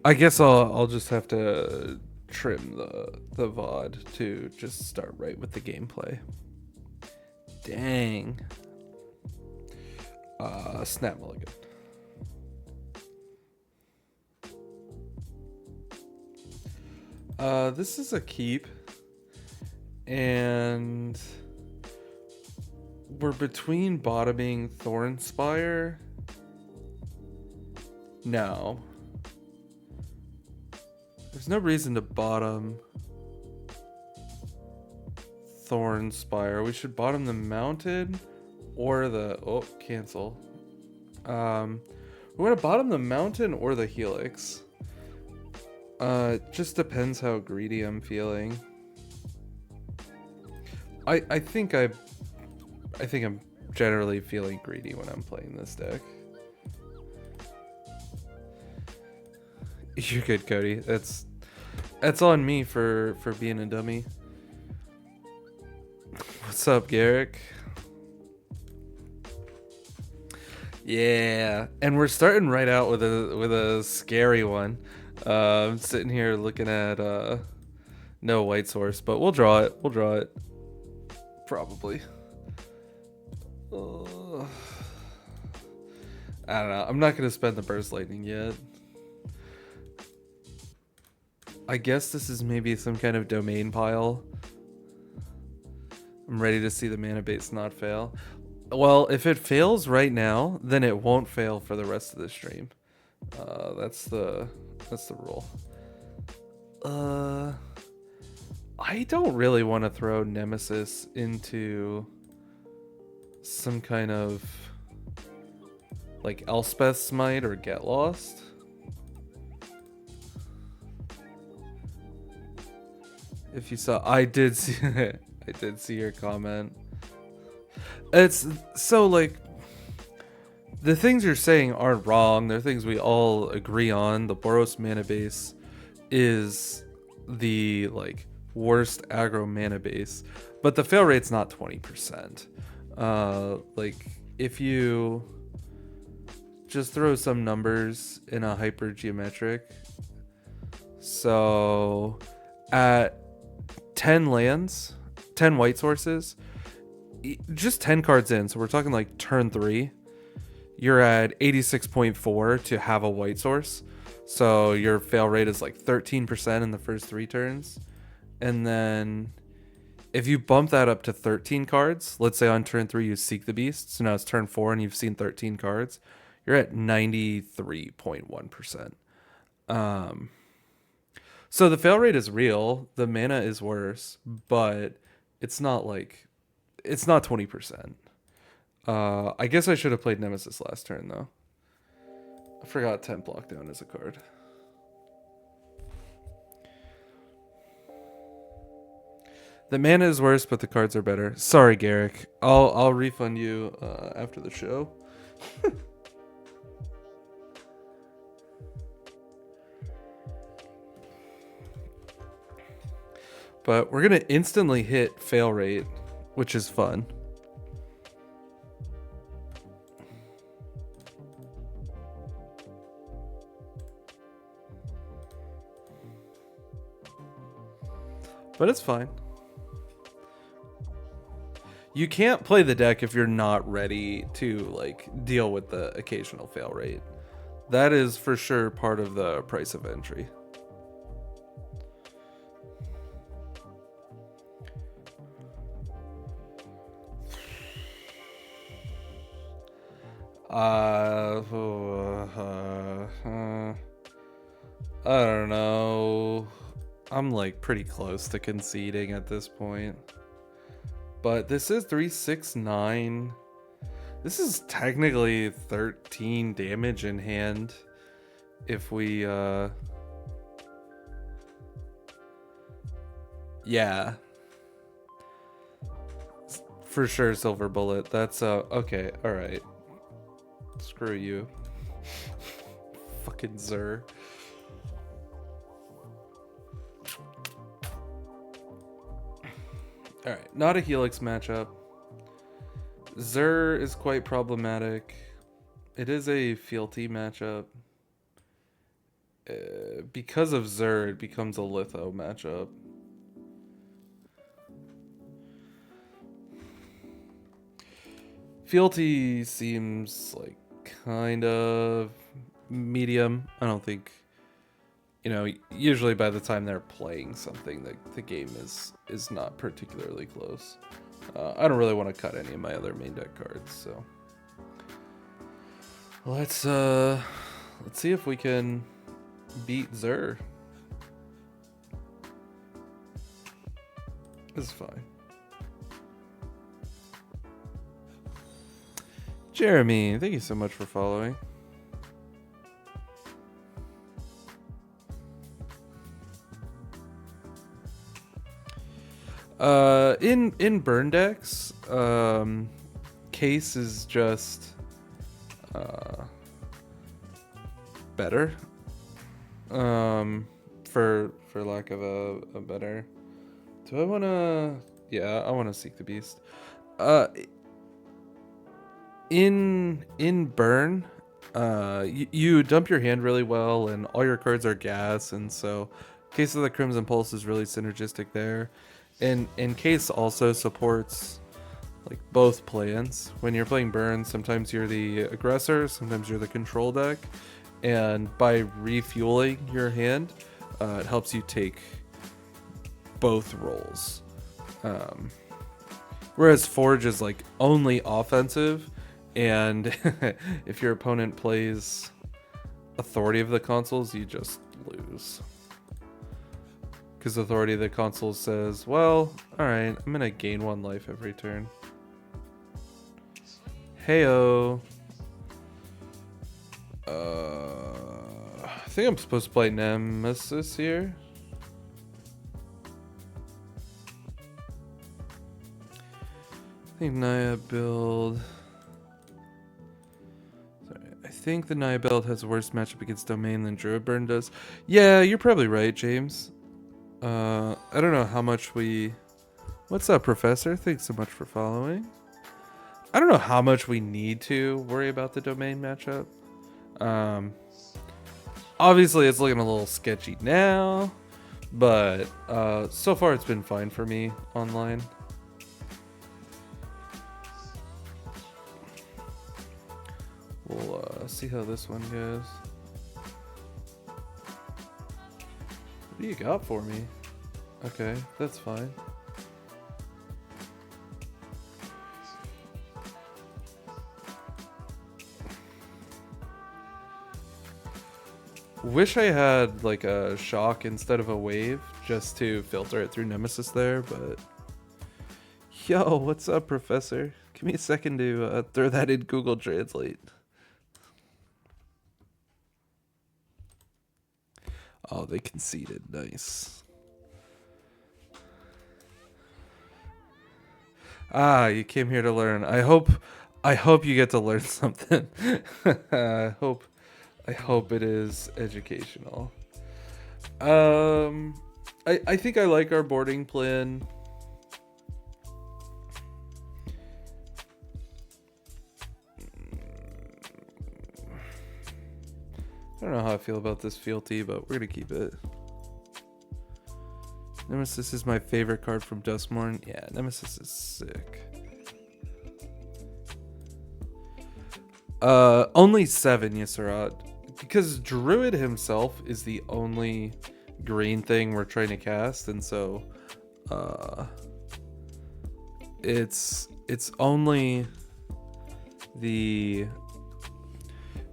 I guess I'll just have to trim the VOD to just start right with the gameplay. Dang. Snap mulligan. This is a keep, and we're between bottoming Thornspire. No. There's no reason to bottom Thornspire. We should bottom the Mounted or the... Oh, cancel. We want to bottom the Mountain or the Helix. It just depends how greedy I'm feeling. I think I'm generally feeling greedy when I'm playing this deck. You're good, Cody. That's on me for being a dummy. What's up, Garrick? Yeah, and we're starting right out with a scary one. I'm sitting here looking at no white source, but we'll draw it. We'll draw it. Probably. I don't know. I'm not gonna spend the burst lightning yet. I guess this is maybe some kind of domain pile. I'm ready to see the mana base not fail. Well, if it fails right now, then it won't fail for the rest of the stream. That's the rule. I don't really want to throw Nemesis into some kind of like Elspeth Smite or Get Lost. If you saw, I did see I did see your comment. It's so like the things you're saying aren't wrong. They're things we all agree on. The Boros mana base is the like worst aggro mana base, but the fail rate's not 20%. Like if you just throw some numbers in a hyper geometric, so at 10 lands, 10 white sources, just 10 cards in, so we're talking like turn 3, you're at 86.4 to have a white source. So your fail rate is like 13% in the first 3 turns. And then if you bump that up to 13 cards, let's say on turn 3 you seek the beast, so now it's turn 4 and you've seen 13 cards, you're at 93.1%. So the fail rate is real, the mana is worse, but it's not 20%. I guess I should have played Nemesis last turn though. I forgot Temp Lockdown is a card. The mana is worse, but the cards are better. Sorry, Garrick. I'll refund you after the show. But we're gonna instantly hit fail rate, which is fun. But it's fine. You can't play the deck if you're not ready to like deal with the occasional fail rate. That is for sure part of the price of entry. I don't know. I'm like pretty close to conceding at this point. But this is 369. This is technically 13 damage in hand. If we yeah. For sure Silver Bullet. That's okay, alright. Screw you. Fucking Zur. Alright, not a Helix matchup. Zur is quite problematic. It is a fealty matchup. because of Xur, it becomes a Litho matchup. Fealty seems like kind of medium. I don't think, you know, usually by the time they're playing something, the game is not particularly close. I don't really want to cut any of my other main deck cards, so let's see if we can beat Xur. This is fine. Jeremy, thank you so much for following. In burn decks, Case is just better. For lack of a better. Do I wanna? Yeah, I wanna Seek the Beast. In burn, you dump your hand really well, and all your cards are gas, and so Case of the Crimson Pulse is really synergistic there. And Case also supports like both plans. When you're playing burn, sometimes you're the aggressor, sometimes you're the control deck, and by refueling your hand, it helps you take both roles. Whereas Forge is like only offensive, and if your opponent plays Authority of the Consuls, you just lose. Because Authority of the Consuls says, well, alright, I'm gonna gain 1 life every turn. Heyo. I think I'm supposed to play Nemesis here. I think Naya build. Sorry, I think the Naya build has a worse matchup against Domain than Druid Burn does. Yeah, you're probably right, James. I don't know how much we. What's up, Professor? Thanks so much for following. I don't know how much we need to worry about the Domain matchup. Obviously, it's looking a little sketchy now, but so far it's been fine for me online. We'll see how this one goes. What do you got for me? Okay, that's fine. Wish I had like a shock instead of a wave just to filter it through Nemesis there, but yo, what's up, Professor? Give me a second to throw that in Google Translate. Oh, they conceded. Nice. Ah, you came here to learn. I hope you get to learn something. I hope it is educational. I think I like our boarding plan. I don't know how I feel about this fealty, but we're gonna keep it. Nemesis is my favorite card from Duskmorn. Yeah, Nemesis is sick. Only 7, Yissarat. Because Druid himself is the only green thing we're trying to cast, and so it's only the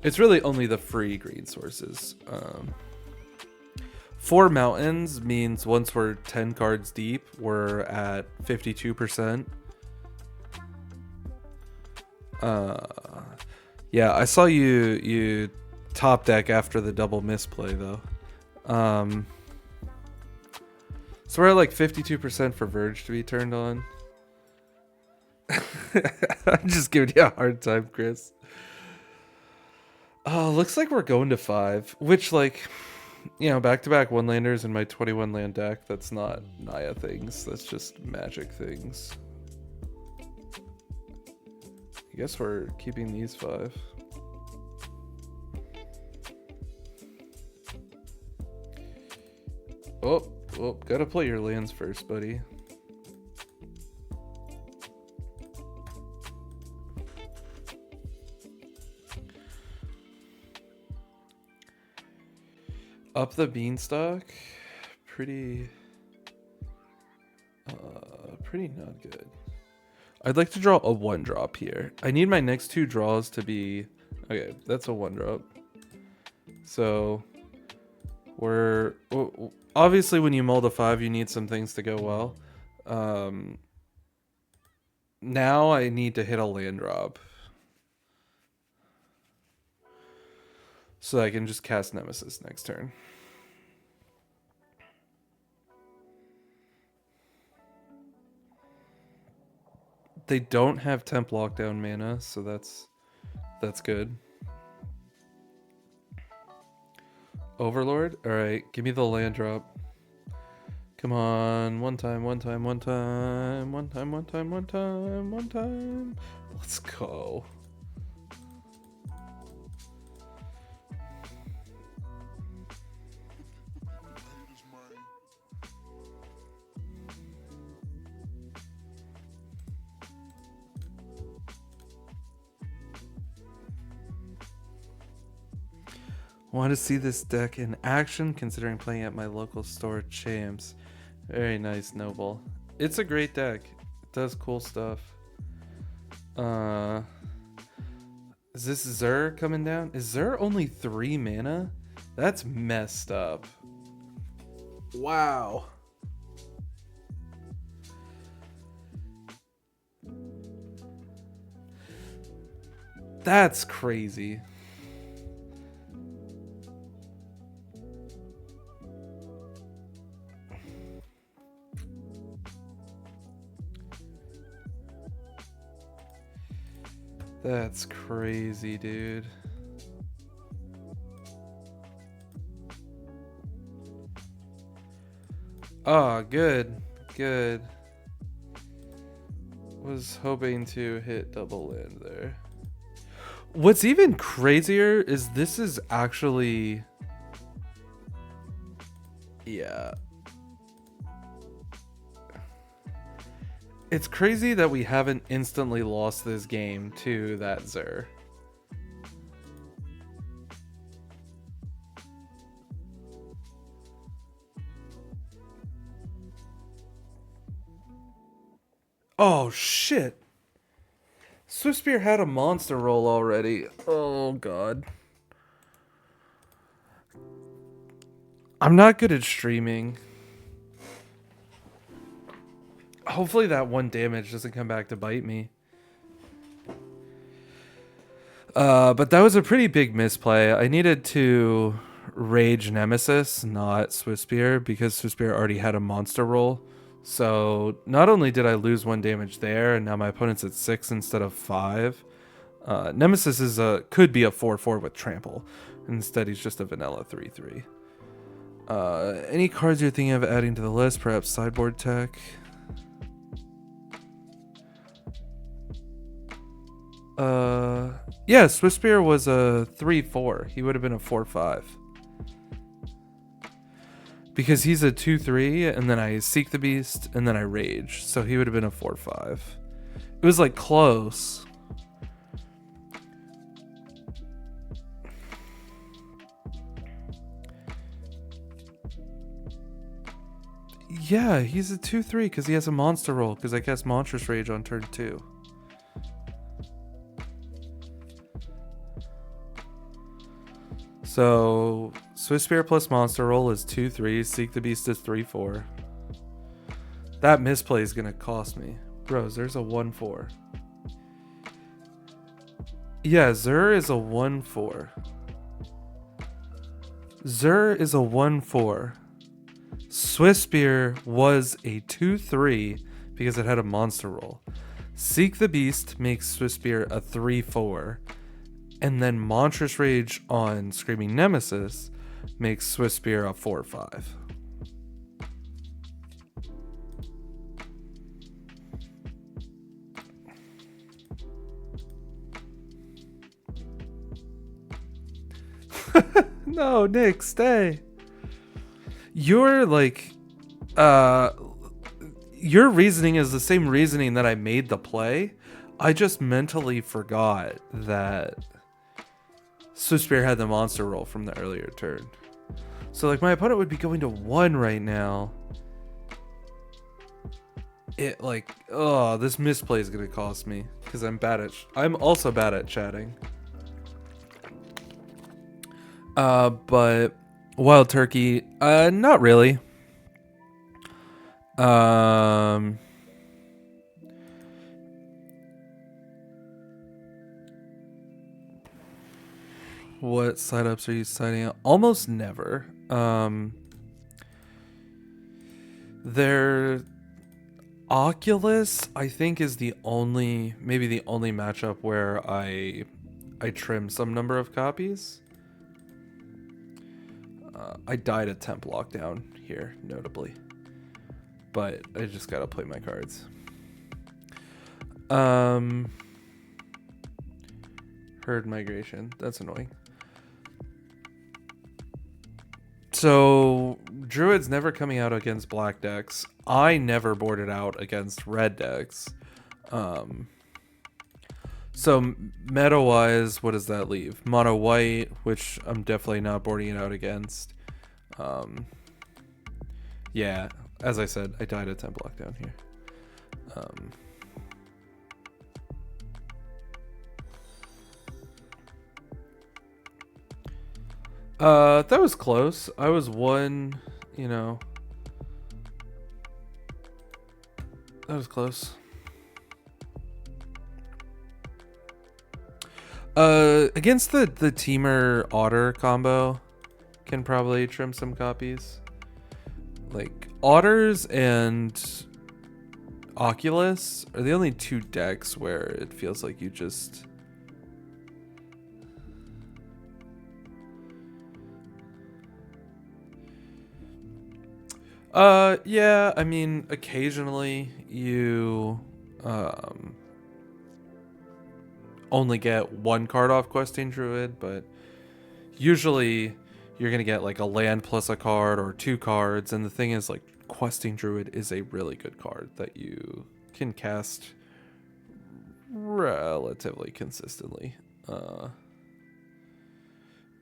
it's really only the free green sources. 4 mountains means once we're 10 cards deep, we're at 52%. Yeah, I saw you top deck after the double misplay though. So we're at like 52% for Verge to be turned on. I'm just giving you a hard time, Chris. Oh, looks like we're going to 5, which, like, you know, back-to-back one-landers in my 21-land deck, that's not Naya things, that's just magic things. I guess we're keeping these 5. Oh, gotta play your lands first, buddy. Up the beanstalk, pretty not good. I'd like to draw a 1-drop here. I need my next 2 draws to be okay. That's a 1-drop. So we're obviously when you mull to 5, you need some things to go well. Now I need to hit a land drop so I can just cast Nemesis next turn. They don't have temp lockdown mana, so that's good. Overlord? Alright, give me the land drop. Come on, one time. Let's go. Want to see this deck in action, considering playing at my local store champs. Very nice, Noble. It's a great deck. It does cool stuff. Is this Zur coming down? Is Zur only 3 mana? That's messed up. Wow. That's crazy. That's crazy, dude. Oh, good. Was hoping to hit double land there. What's even crazier is this is actually... Yeah. It's crazy that we haven't instantly lost this game to that Zur. Oh, shit. Swiftspear had a monster roll already. Oh, God. I'm not good at streaming. Hopefully that 1 damage doesn't come back to bite me. But that was a pretty big misplay. I needed to Rage Nemesis, not Swiftspear, because Swiftspear already had a monster roll. So not only did I lose 1 damage there, and now my opponent's at 6 instead of 5. Nemesis is could be a 4/4 with trample. Instead, he's just a vanilla 3/3. Any cards you're thinking of adding to the list? Perhaps sideboard tech. Yeah, Swiftspear was a 3/4. He would have been a 4/5. Because he's a 2/3, and then I Seek the Beast, and then I Rage. So he would have been a 4/5. It was like close. Yeah, he's a 2/3 because he has a monster roll, because I cast Monstrous Rage on turn 2. So, Swiftspear plus Monster Roll is 2/3, Seek the Beast is 3/4. That misplay is going to cost me. Bros, there's a 1/4. Yeah, Zur is a 1/4. Zur is a 1/4. Swiftspear was a 2/3 because it had a monster roll. Seek the Beast makes Swiftspear a 3/4. And then Monstrous Rage on Screaming Nemesis makes Swiftspear a 4/5. No, Nick, stay. You're like, uh, your reasoning is the same reasoning that I made the play. I just mentally forgot that Swiftspear had the monster roll from the earlier turn. So like my opponent would be going to 1 right now. It like, oh, this misplay is gonna cost me because I'm also bad at chatting. But Wild Turkey, not really. What side ups are you siding out? Almost never. Their Oculus, I think, is maybe the only matchup where I trim some number of copies. I died a temp lockdown here, notably, but I just gotta play my cards. Herd migration, that's annoying. So Druid's never coming out against black decks. I never boarded out against red decks. So meta wise, what does that leave? Mono white, which I'm definitely not boarding it out against. Yeah, as I said, I died a temp lockdown here. That was close. I was one, that was close. Against the Teamer Otter combo, can probably trim some copies. Like, Otters and Oculus are the only 2 decks where it feels like you just... Yeah, I mean, occasionally you, only get 1 card off Questing Druid, but usually you're gonna get like a land plus a card or 2 cards, and the thing is, like, Questing Druid is a really good card that you can cast relatively consistently.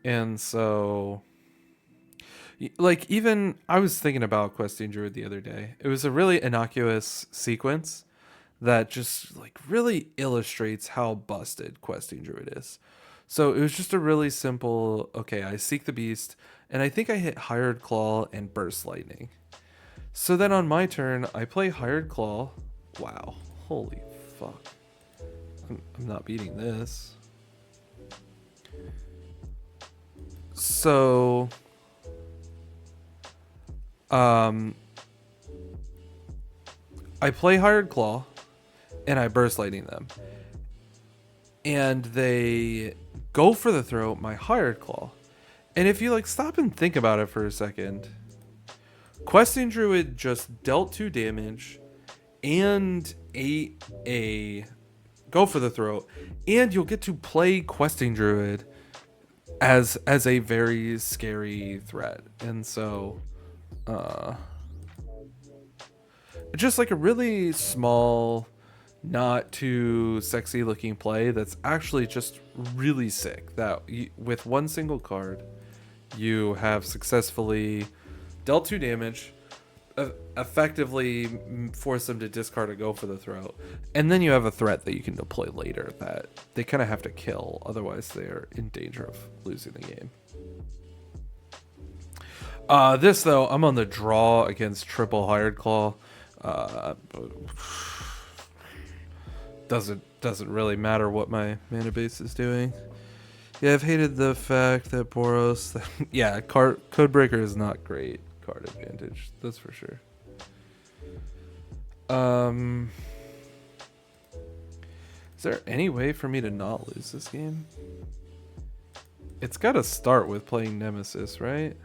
And so... Like, even I was thinking about Questing Druid the other day. It was a really innocuous sequence that just like really illustrates how busted Questing Druid is. So it was just a really simple, okay, I seek the beast, and I think I hit Hired Claw and Burst Lightning. So then on my turn, I play Hired Claw. Wow, holy fuck. I'm not beating this. So... I play Hired Claw, and I Burst Lightning them. And they go for the throw, my Hired Claw. And if you like stop and think about it for a second, Questing Druid just dealt 2 damage and ate a go for the throat, and you'll get to play Questing Druid as a very scary threat. And so just like a really small, not too sexy looking play that's actually just really sick, that with 1 single card you have successfully dealt 2 damage, effectively force them to discard a go for the throat, and then you have a threat that you can deploy later that they kind of have to kill, otherwise they're in danger of losing the game. This though, I'm on the draw against triple Hired Claw. Doesn't really matter what my mana base is doing. Yeah, I've hated the fact that Boros... yeah, Codebreaker is not great card advantage, that's for sure. Is there any way for me to not lose this game? It's gotta start with playing Nemesis, right?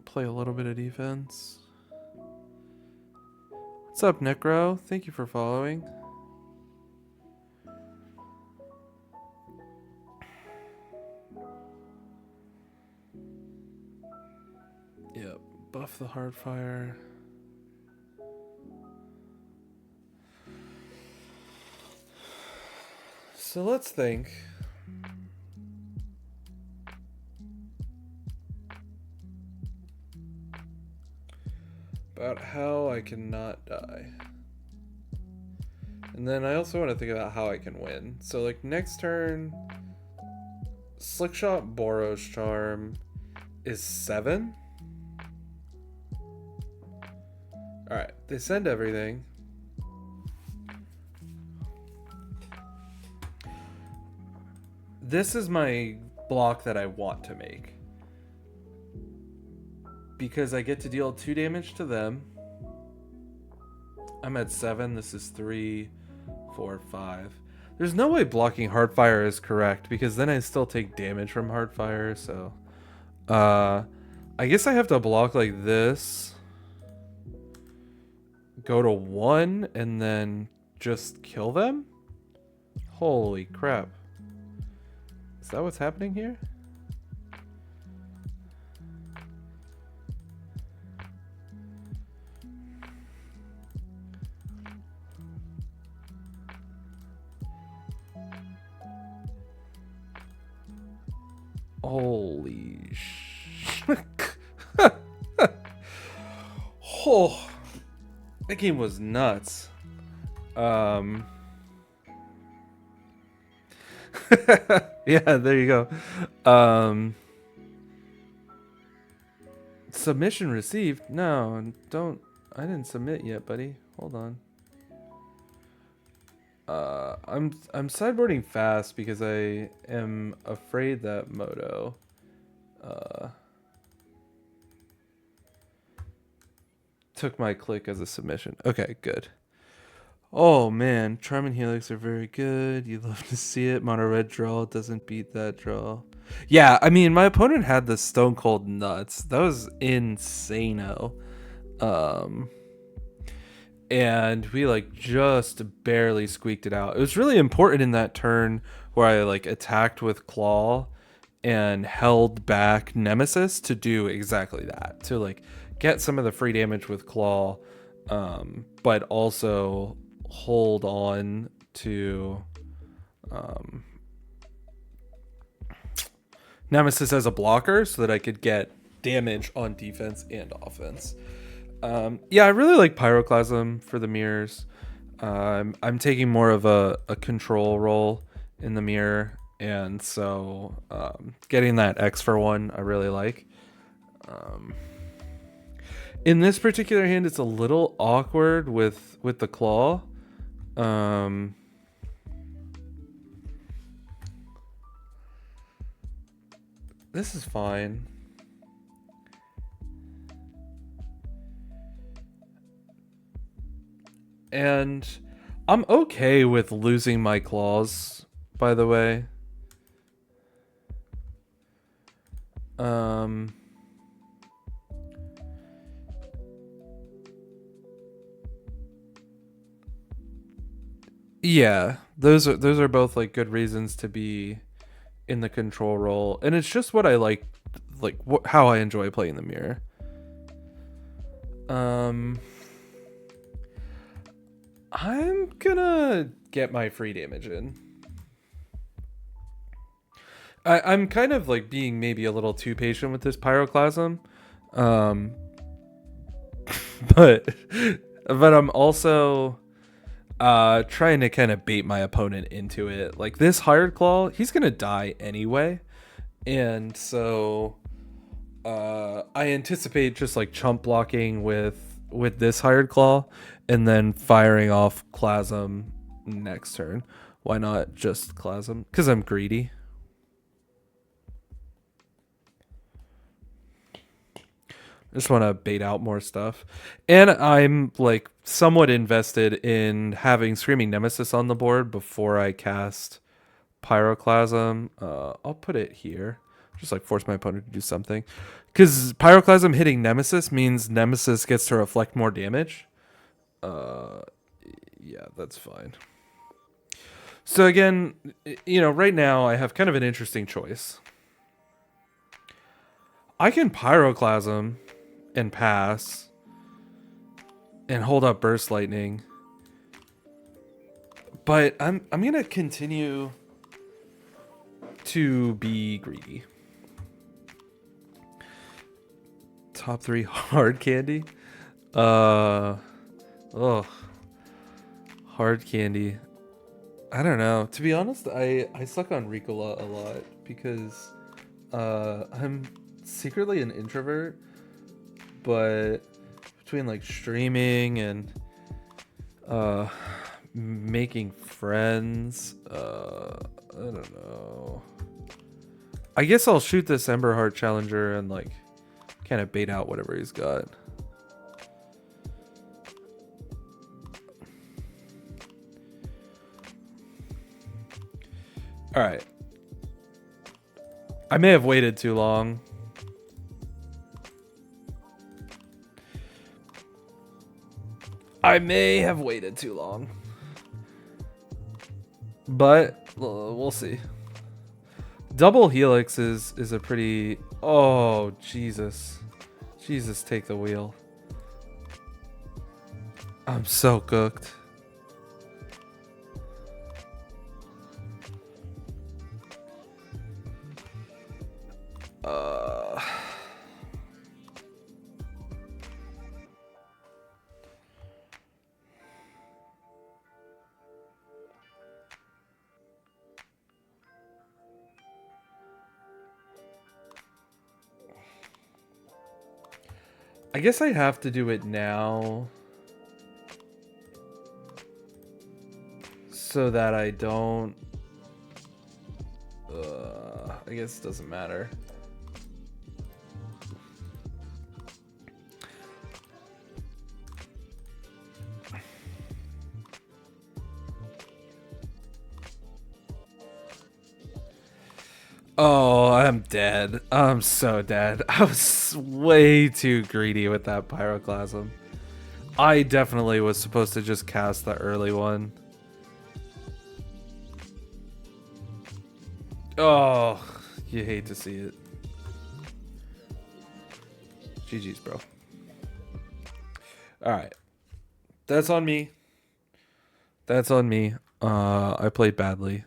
Play a little bit of defense. What's up, Necro? Thank you for following. Yep, buff the Hardfire. So let's think. About how I can not die. And then I also want to think about how I can win. So like next turn, Slickshot Boros Charm is 7. Alright, they send everything. This is my block that I want to make. Because I get to deal 2 damage to them. I'm at 7. This is 3, 4, 5. There's no way blocking Heartfire is correct because then I still take damage from Heartfire. So, I guess I have to block like this. Go to 1 and then just kill them? Holy crap. Is that what's happening here? Holy sh... Oh, that game was nuts. Yeah, there you go. Submission received? No, don't. I didn't submit yet, buddy. Hold on. I'm sideboarding fast because I am afraid that Moto took my click as a submission. Okay, good. Oh man, Charm and Helix are very good. You love to see it. Mono red draw doesn't beat that draw. Yeah, I mean my opponent had the Stone Cold Nuts. That was insano. And we like just barely squeaked it out. It was really important in that turn where I like attacked with Claw and held back Nemesis to do exactly that, to like get some of the free damage with Claw, but also hold on to Nemesis as a blocker so that I could get damage on defense and offense. Yeah, I really like Pyroclasm for the mirrors. I'm taking more of a control role in the mirror, and so getting that X for 1 I really like. In this particular hand, it's a little awkward with the Claw. This is fine. And I'm okay with losing my claws, by the way. Yeah, those are both like good reasons to be in the control role, and it's just what I like how I enjoy playing the mirror. I'm gonna get my free damage in. I'm kind of like being maybe a little too patient with this Pyroclasm. But I'm also trying to kind of bait my opponent into it. Like this Hired Claw, he's gonna die anyway. And so I anticipate just like chump blocking with this Hired Claw and then firing off Clasm next turn. Why not just Clasm? Because I'm greedy. I just want to bait out more stuff. And I'm like somewhat invested in having Screaming Nemesis on the board before I cast Pyroclasm. I'll put it here. Just like force my opponent to do something. Because Pyroclasm hitting Nemesis means Nemesis gets to reflect more damage. Yeah, that's fine. So again, you know, right now I have kind of an interesting choice. I can Pyroclasm and pass and hold up Burst Lightning. But I'm gonna continue to be greedy. Top 3 hard candy. Hard candy. I don't know. To be honest, I suck on Ricola a lot because I'm secretly an introvert, but between like streaming and making friends, I don't know. I guess I'll shoot this Emberheart Challenger and like kind of bait out whatever he's got. All right. I may have waited too long. But we'll see. Double Helix is a pretty... Oh, Jesus. Jesus, take the wheel. I'm so cooked. I guess I have to do it now so that I don't... I guess it doesn't matter. Oh, I'm dead. I'm so dead. I was way too greedy with that Pyroclasm. I definitely was supposed to just cast the early one. Oh, you hate to see it. GG's, bro. Alright. That's on me. That's on me. I played badly.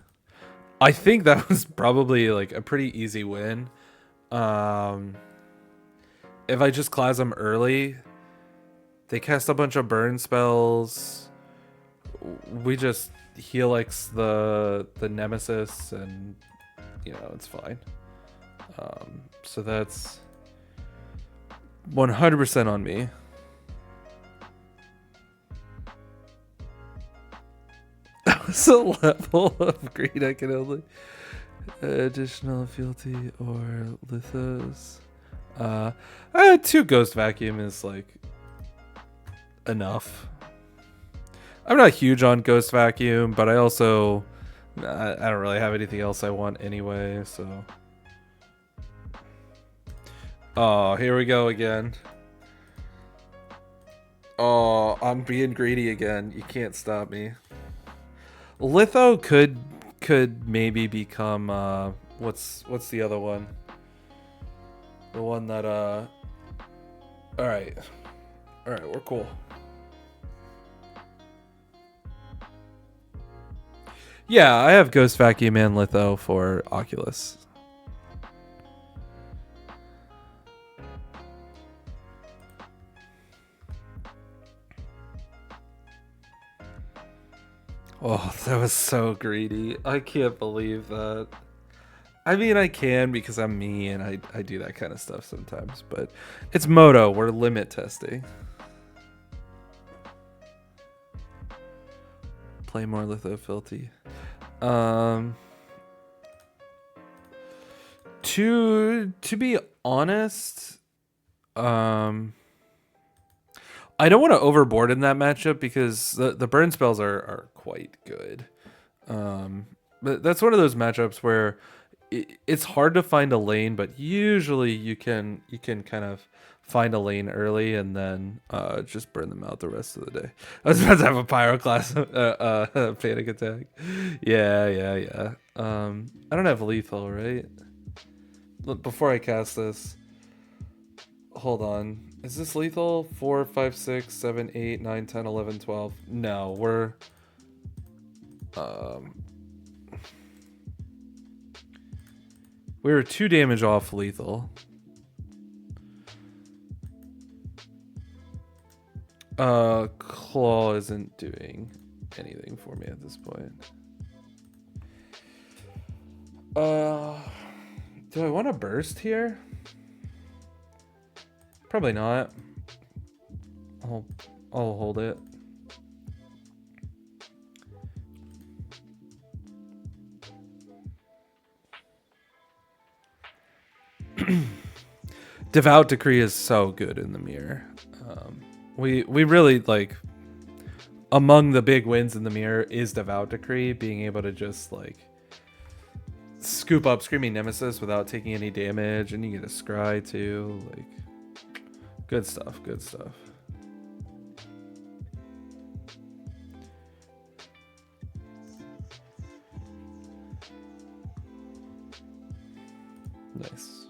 I think that was probably like a pretty easy win. If I just class them early, they cast a bunch of burn spells. We just helix the nemesis, and you know it's fine. So that's 100% on me. That was a level of greed I can only. Additional fealty or lithos. 2 Ghost Vacuum is like enough. I'm not huge on Ghost Vacuum, but I also I don't really have anything else I want anyway, so. Oh, here we go again. Oh, I'm being greedy again. You can't stop me. Litho could maybe become what's the other one? The one that Alright, we're cool. Yeah, I have Ghost Vacuum and Litho for Oculus. Oh, that was so greedy. I can't believe that. I mean, I can because I'm me and I do that kind of stuff sometimes, but it's Moto. We're limit testing. Play more Lithofilty. To be honest, I don't want to overboard in that matchup because the burn spells are quite good. But that's one of those matchups where it's hard to find a lane, but usually you can kind of find a lane early and then just burn them out the rest of the day. I was about to have a pyroclast panic attack. Yeah. I don't have lethal, right? Look, before I cast this, hold on. Is this lethal? 4, 5, 6, 7, 8, 9, 10, 11, 12. No, we're we were 2 damage off lethal. Claw isn't doing anything for me at this point. Do I want to burst here? Probably not. I'll hold it. Devout Decree is so good in the mirror. We really like among the big wins in the mirror is Devout Decree, being able to just like scoop up Screaming Nemesis without taking any damage, and you get a scry too. Like, good stuff. Nice.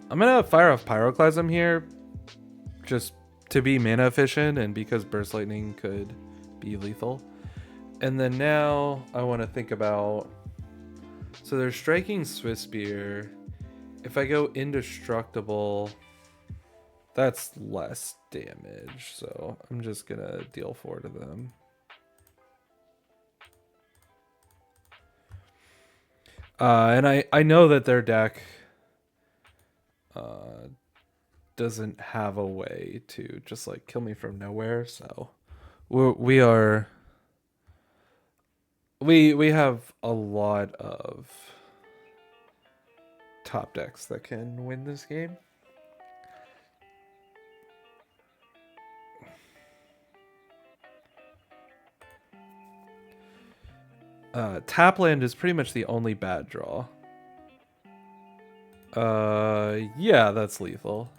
I'm gonna fire off Pyroclasm here, just to be mana efficient and because Burst Lightning could be lethal. And then now I want to think about, so they're striking Swiss Spear. If I go indestructible, that's less damage, so I'm just gonna deal 4 to them. And I know that their deck doesn't have a way to just like kill me from nowhere, so we have a lot of top decks that can win this game. Tapland is pretty much the only bad draw. Yeah, that's lethal.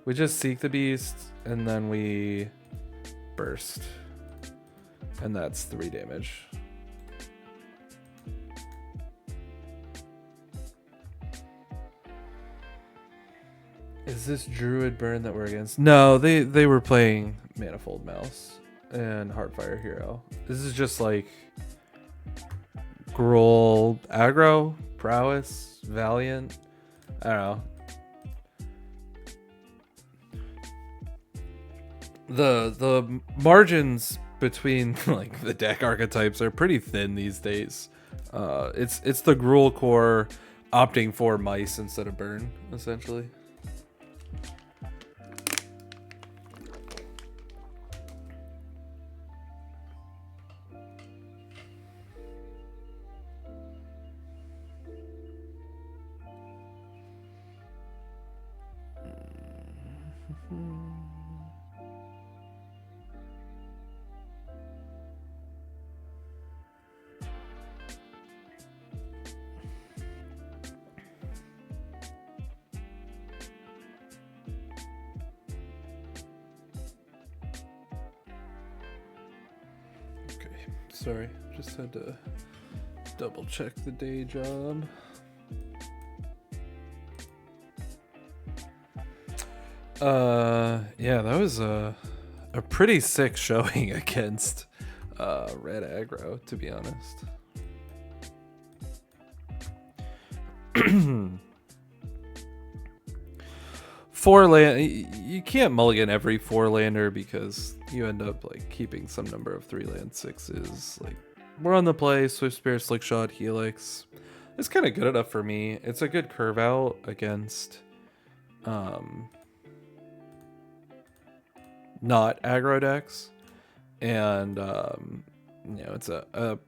We just Seek the Beast, and then we burst. And that's 3 damage. Is this Druid Burn that we're against? No, they were playing Manifold Mouse and Heartfire Hero. This is just like Gruul aggro, prowess, valiant. I don't know. The margins between like the deck archetypes are pretty thin these days. It's the Gruul core opting for mice instead of burn, essentially. Sorry, just had to double check the day job. Yeah, that was a pretty sick showing against red aggro, to be honest. Four land, you can't mulligan every 4-lander because you end up like keeping some number of 3-land 6s. Like, we're on the play, Swift Spear, Slickshot, Helix. It's kind of good enough for me. It's a good curve out against not aggro decks, and you know, it's a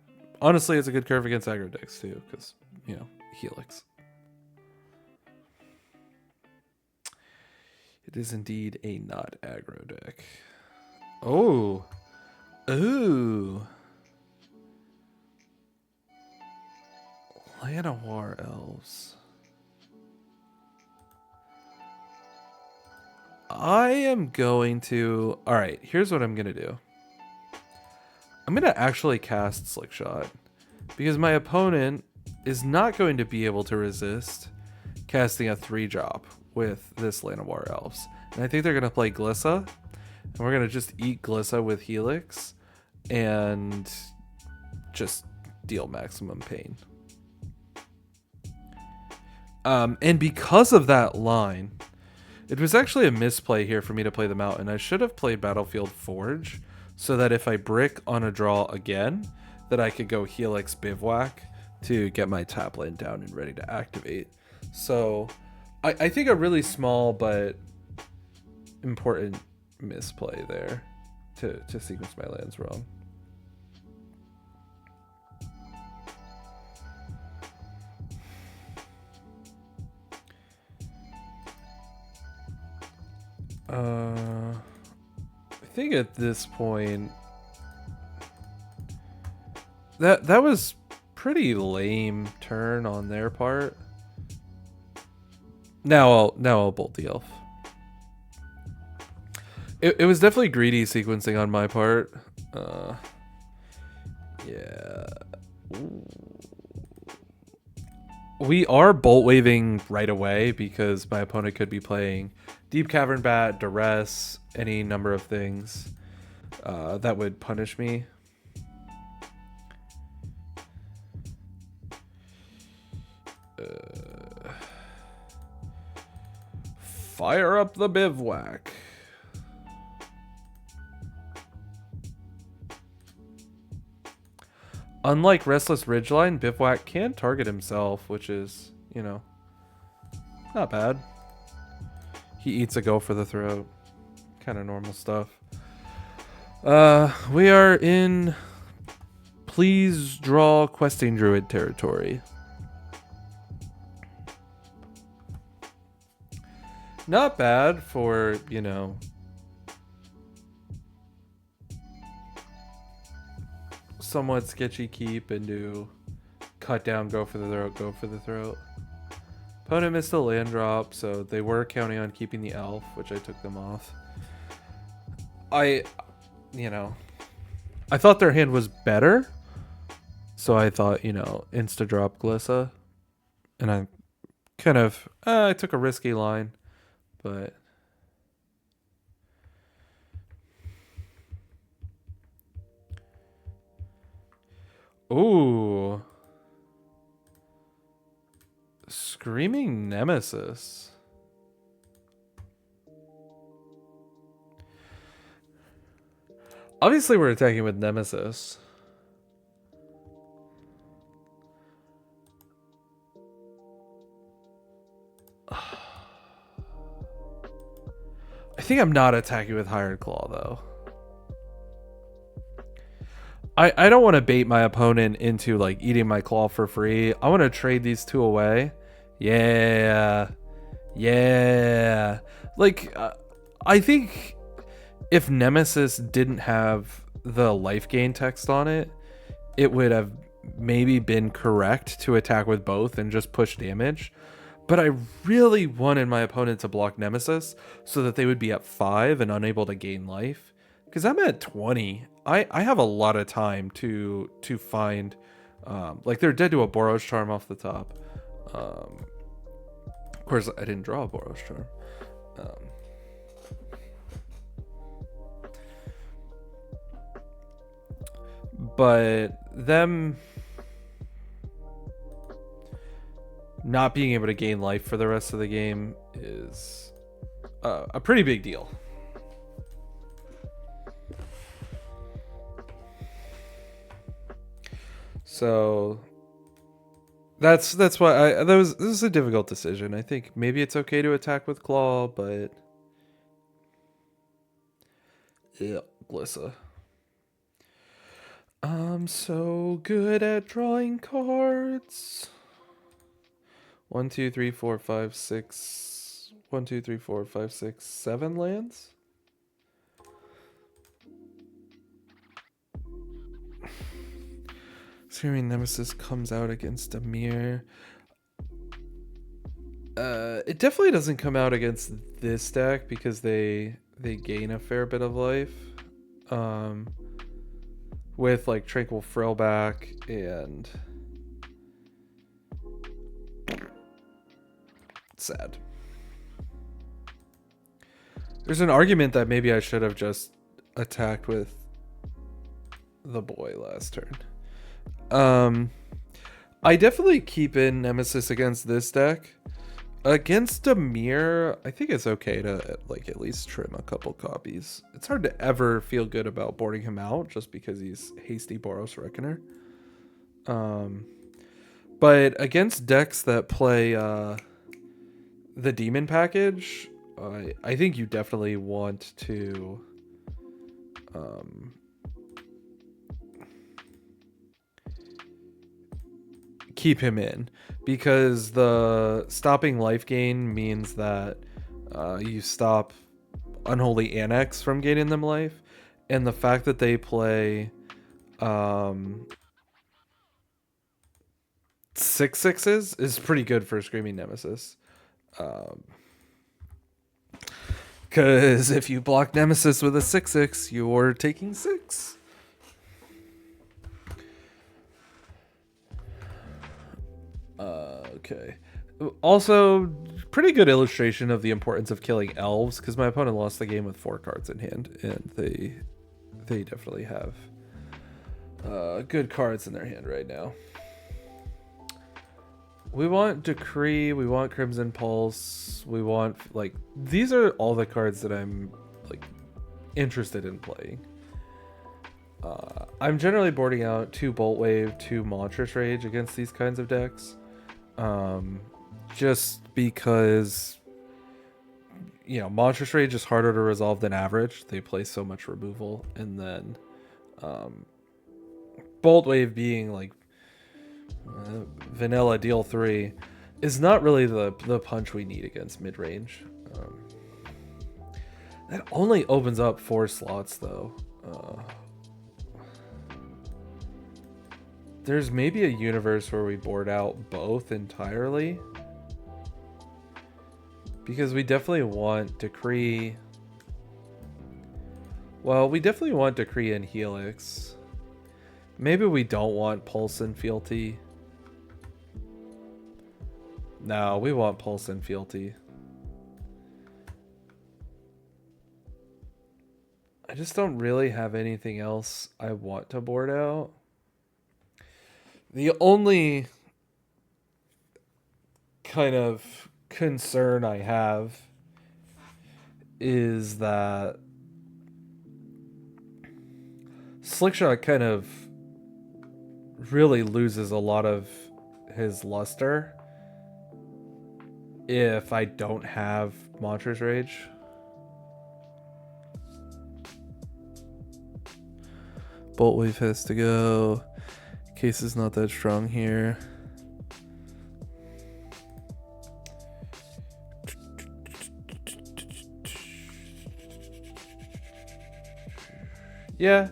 honestly, it's a good curve against aggro decks too, because you know, Helix. It is indeed a not aggro deck. Oh. Ooh. Llanowar Elves. I am going to... Alright, here's what I'm going to do. I'm going to actually cast Slickshot. Because my opponent is not going to be able to resist casting a 3-drop with this Llanowar Elves. And I think they're going to play Glissa. And we're going to just eat Glissa with Helix. And just deal maximum pain. And because of that line, it was actually a misplay here for me to play the Mountain. I should have played Battlefield Forge so that if I brick on a draw again, that I could go Helix Bivouac to get my tap land down and ready to activate. So I think a really small but important misplay there to sequence my lands wrong. I think at this point that was pretty lame turn on their part. Now I'll bolt the elf. It was definitely greedy sequencing on my part. Yeah. Ooh. We are bolt waving right away because my opponent could be playing Deep Cavern Bat, Duress, any number of things that would punish me. Fire up the Bivouac. Unlike Restless Ridgeline, Bivouac can target himself, which is, you know, not bad. He eats a go for the throat. Kind of normal stuff. We are in please draw questing druid territory. Not bad for, you know, somewhat sketchy keep and do cut down, go for the throat, go for the throat. Opponent missed a land drop, so they were counting on keeping the elf, which I took them off. You know, I thought their hand was better, so I thought, you know, insta drop Glissa, and I kind of I took a risky line, but ooh, Screaming Nemesis. Obviously, we're attacking with Nemesis. I think I'm not attacking with Hired Claw, though. I don't want to bait my opponent into, like, eating my claw for free. I want to trade these two away. Yeah. Yeah. Like, I think if Nemesis didn't have the life gain text on it, it would have maybe been correct to attack with both and just push damage. But I really wanted my opponent to block Nemesis so that they would be at 5 and unable to gain life. Because I'm at 20. I have a lot of time to find... like, they're dead to a Boros Charm off the top. Of course, I didn't draw a Boros Charm. But them not being able to gain life for the rest of the game is a pretty big deal. So that's why this is a difficult decision. I think maybe it's okay to attack with Claw, but yeah, Glissa. I'm so good at drawing cards. 1, 2, 3, 4, 5, 6. 1, 2, 3, 4, 5, 6, 7 lands. Screaming Nemesis comes out against Amir. It definitely doesn't come out against this deck because they gain a fair bit of life. With like Tranquil Frillback and sad. There's an argument that maybe I should have just attacked with the boy last turn. I definitely keep in Nemesis against this deck. Against Amir, I think it's okay to like at least trim a couple copies. It's hard to ever feel good about boarding him out just because he's hasty Boros Reckoner. But against decks that play the demon package, I think you definitely want to keep him in, because the stopping life gain means that you stop Unholy Annex from gaining them life, and the fact that they play 6/6s is pretty good for Screaming Nemesis. Because if you block Nemesis with a 6/6, you're taking 6. Okay. Also, pretty good illustration of the importance of killing elves, because my opponent lost the game with 4 cards in hand, and they definitely have good cards in their hand right now. We want Decree, we want Crimson Pulse, we want, like, these are all the cards that I'm, like, interested in playing. I'm generally boarding out 2 Bolt Wave, 2 Monstrous Rage against these kinds of decks. Just because, you know, Monstrous Rage is harder to resolve than average. They play so much removal, and then Bolt Wave being like vanilla deal 3 is not really the punch we need against mid-range. That only opens up 4 slots though. There's maybe a universe where we board out both entirely, because we definitely want Decree. Well, we definitely want Decree and Helix. Maybe we don't want Pulse and Fealty. No, we want Pulse and Fealty. I just don't really have anything else I want to board out. The only kind of concern I have is that Slickshot kind of really loses a lot of his luster if I don't have Monstrous Rage. Bolt Wave has to go. Case is not that strong here. Yeah.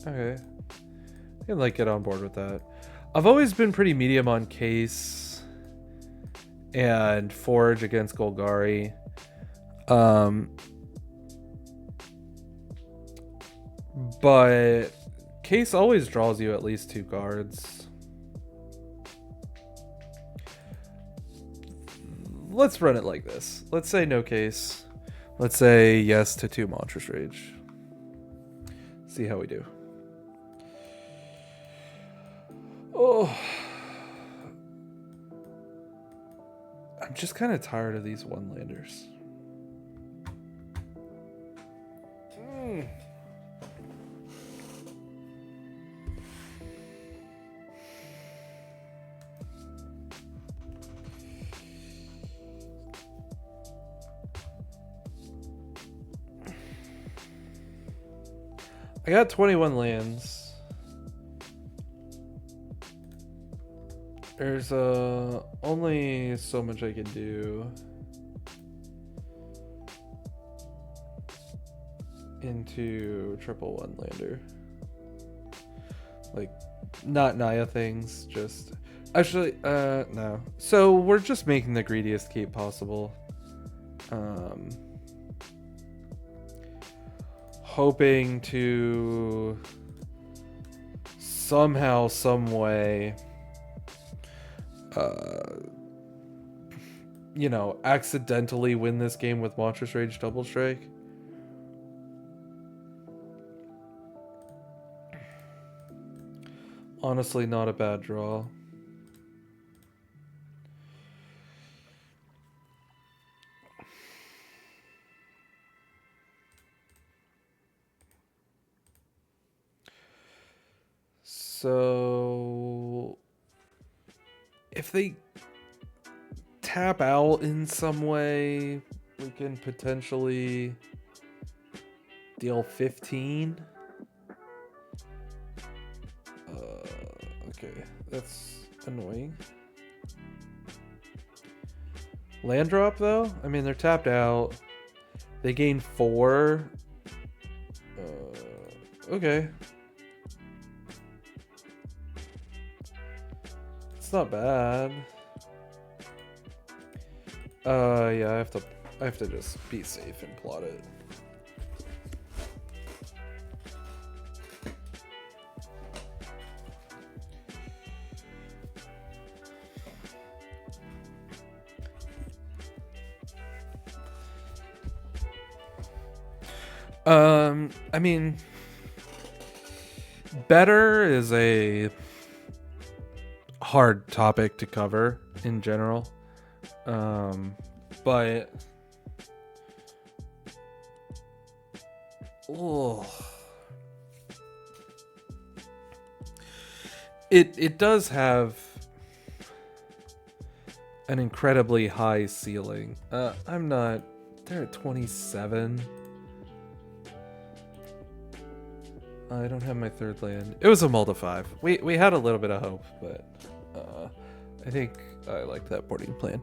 Okay. I can like get on board with that. I've always been pretty medium on Case and Forge against Golgari. But Case always draws you at least 2 cards. Let's run it like this. Let's say no Case. Let's say yes to 2 Monstrous Rage. See how we do. Oh. I'm just kind of tired of these one-landers. I got 21 lands. There's only so much I can do into triple one-lander. Like, not Naya things, just Actually, no. So we're just making the greediest cape possible. Hoping to somehow, some way, you know, accidentally win this game with Monstrous Rage Double Strike. Honestly, not a bad draw. So if they tap out in some way, we can potentially deal 15. Okay, that's annoying. Land drop though? I mean, they're tapped out. They gain 4. Okay. It's not bad. Yeah, I have to just be safe and plot it. I mean, better is a hard topic to cover in general. But it does have an incredibly high ceiling. I'm not. They're at 27. I don't have my third land. It was a mull to 5. We had a little bit of hope, but I think I liked that boarding plan.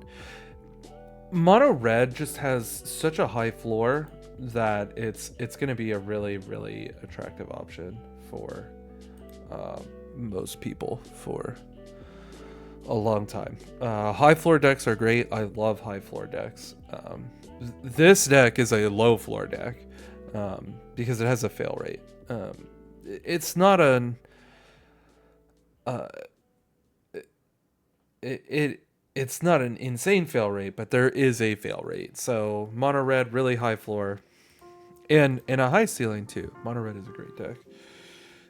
Mono red just has such a high floor that it's going to be a really, really attractive option for most people for a long time. High floor decks are great. I love high floor decks. This deck is a low floor deck because it has a fail rate. It's not an it's not an insane fail rate, but there is a fail rate. So mono red, really high floor, and a high ceiling too. Mono red is a great deck.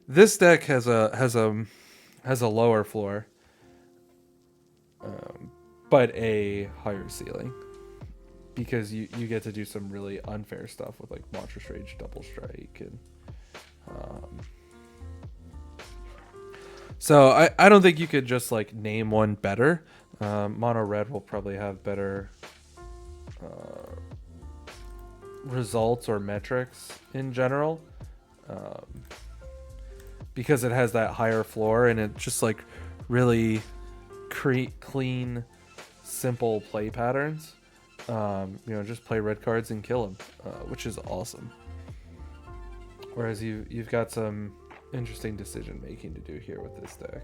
This deck has a lower floor, but a higher ceiling because you get to do some really unfair stuff with like Monstrous Rage Double Strike and. So I don't think you could just like name one better. Mono red will probably have better results or metrics in general because it has that higher floor and it just like really clean, simple play patterns. Just play red cards and kill them, which is awesome. Whereas you've got some interesting decision making to do here with this deck.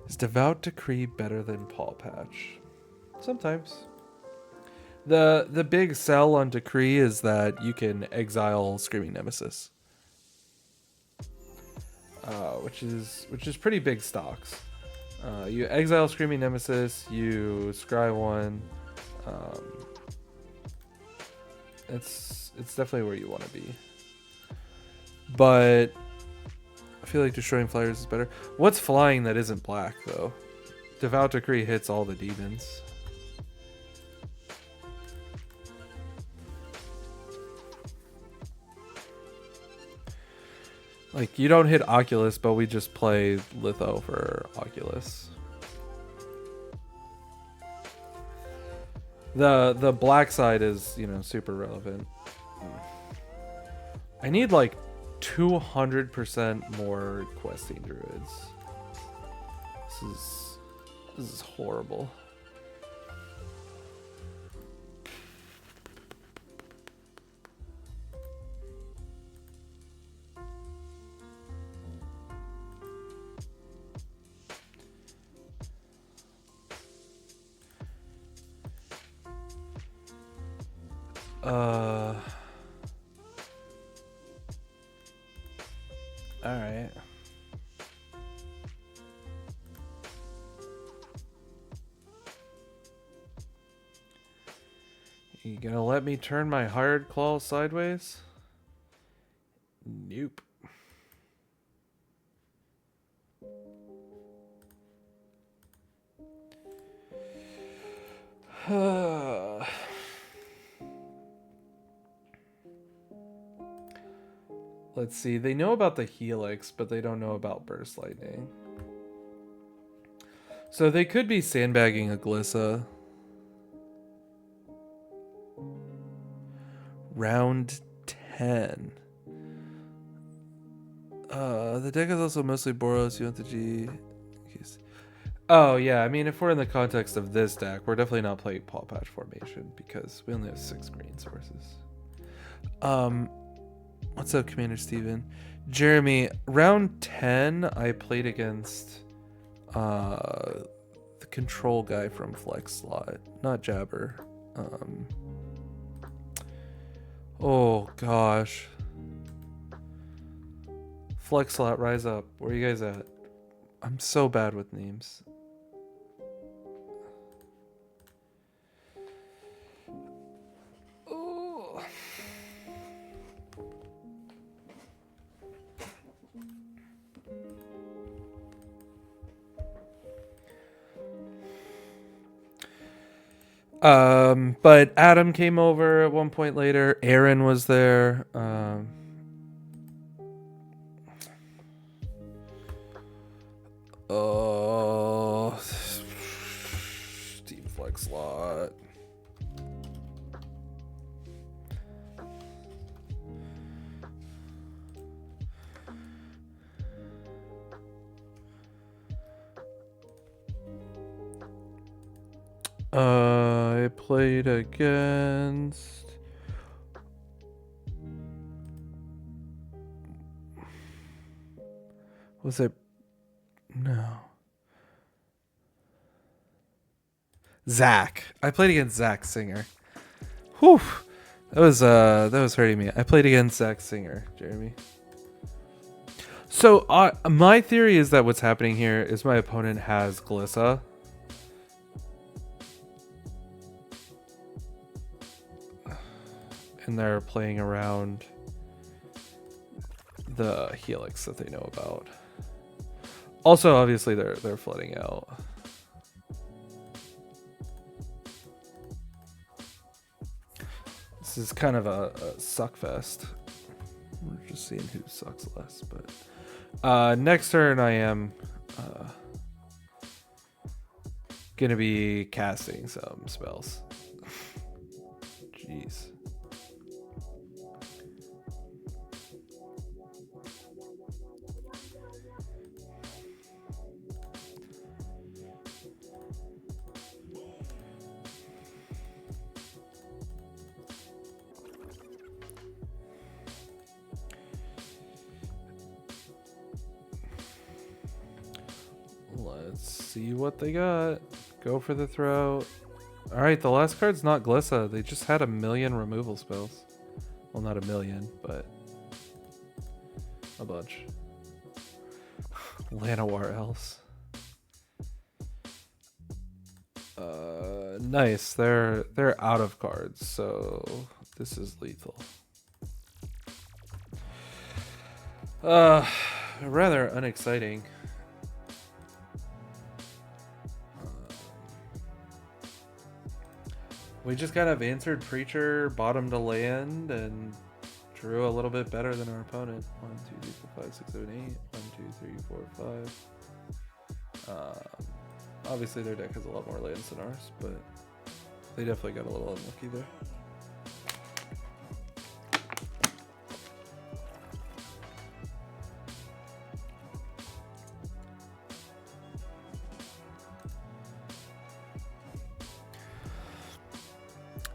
Is Devout Decree better than Paw Patch? Sometimes. The big sell on Decree is that you can exile Screaming Nemesis, which is pretty big stocks. You exile Screaming Nemesis, you scry one. It's definitely where you want to be. But I feel like destroying flyers is better. What's flying that isn't black though? Devout Decree hits all the demons. Like you don't hit Oculus, but we just play Litho for Oculus. The black side is, super relevant. I need like 200% more questing druids. This is horrible. All right. You gonna let me turn my hard claw sideways? Nope. Let's see. They know about the Helix, but they don't know about Burst Lightning. So they could be sandbagging a Glissa. Round 10. The deck is also mostly Boros. You want the G. Oh, yeah. I mean, if we're in the context of this deck, we're definitely not playing Paw Patch Formation because we only have 6 green sources. What's up, Commander Steven? Jeremy, round 10, I played against the control guy from Flex Slot, not Jabber. Oh, gosh. Flex Slot, rise up. Where are you guys at? I'm so bad with names. Oh. But Adam came over at one point later. Aaron was there. Oh, Steam Flex Slot. I played against was it no Zach. I played against Zach Singer. Whew. That was hurting me. I played against Zach Singer, Jeremy. So my theory is that what's happening here is my opponent has Glissa. And they're playing around the Helix that they know about. Also, obviously, they're flooding out. This is kind of a suck fest. We're just seeing who sucks less. But next turn, I am gonna be casting some spells. Jeez. See what they got. Go for the throw. Alright, the last card's not Glissa. They just had a million removal spells. Well, not a million, but a bunch. Llanowar Elves. Nice. They're out of cards, so this is lethal. Rather unexciting. We just kind of answered Preacher, bottomed a land, and drew a little bit better than our opponent. 1, 2, 3, 4, 5, 6, 7, 8. 1, 2, 3, 4, 5. Obviously their deck has a lot more lands than ours, but they definitely got a little unlucky there.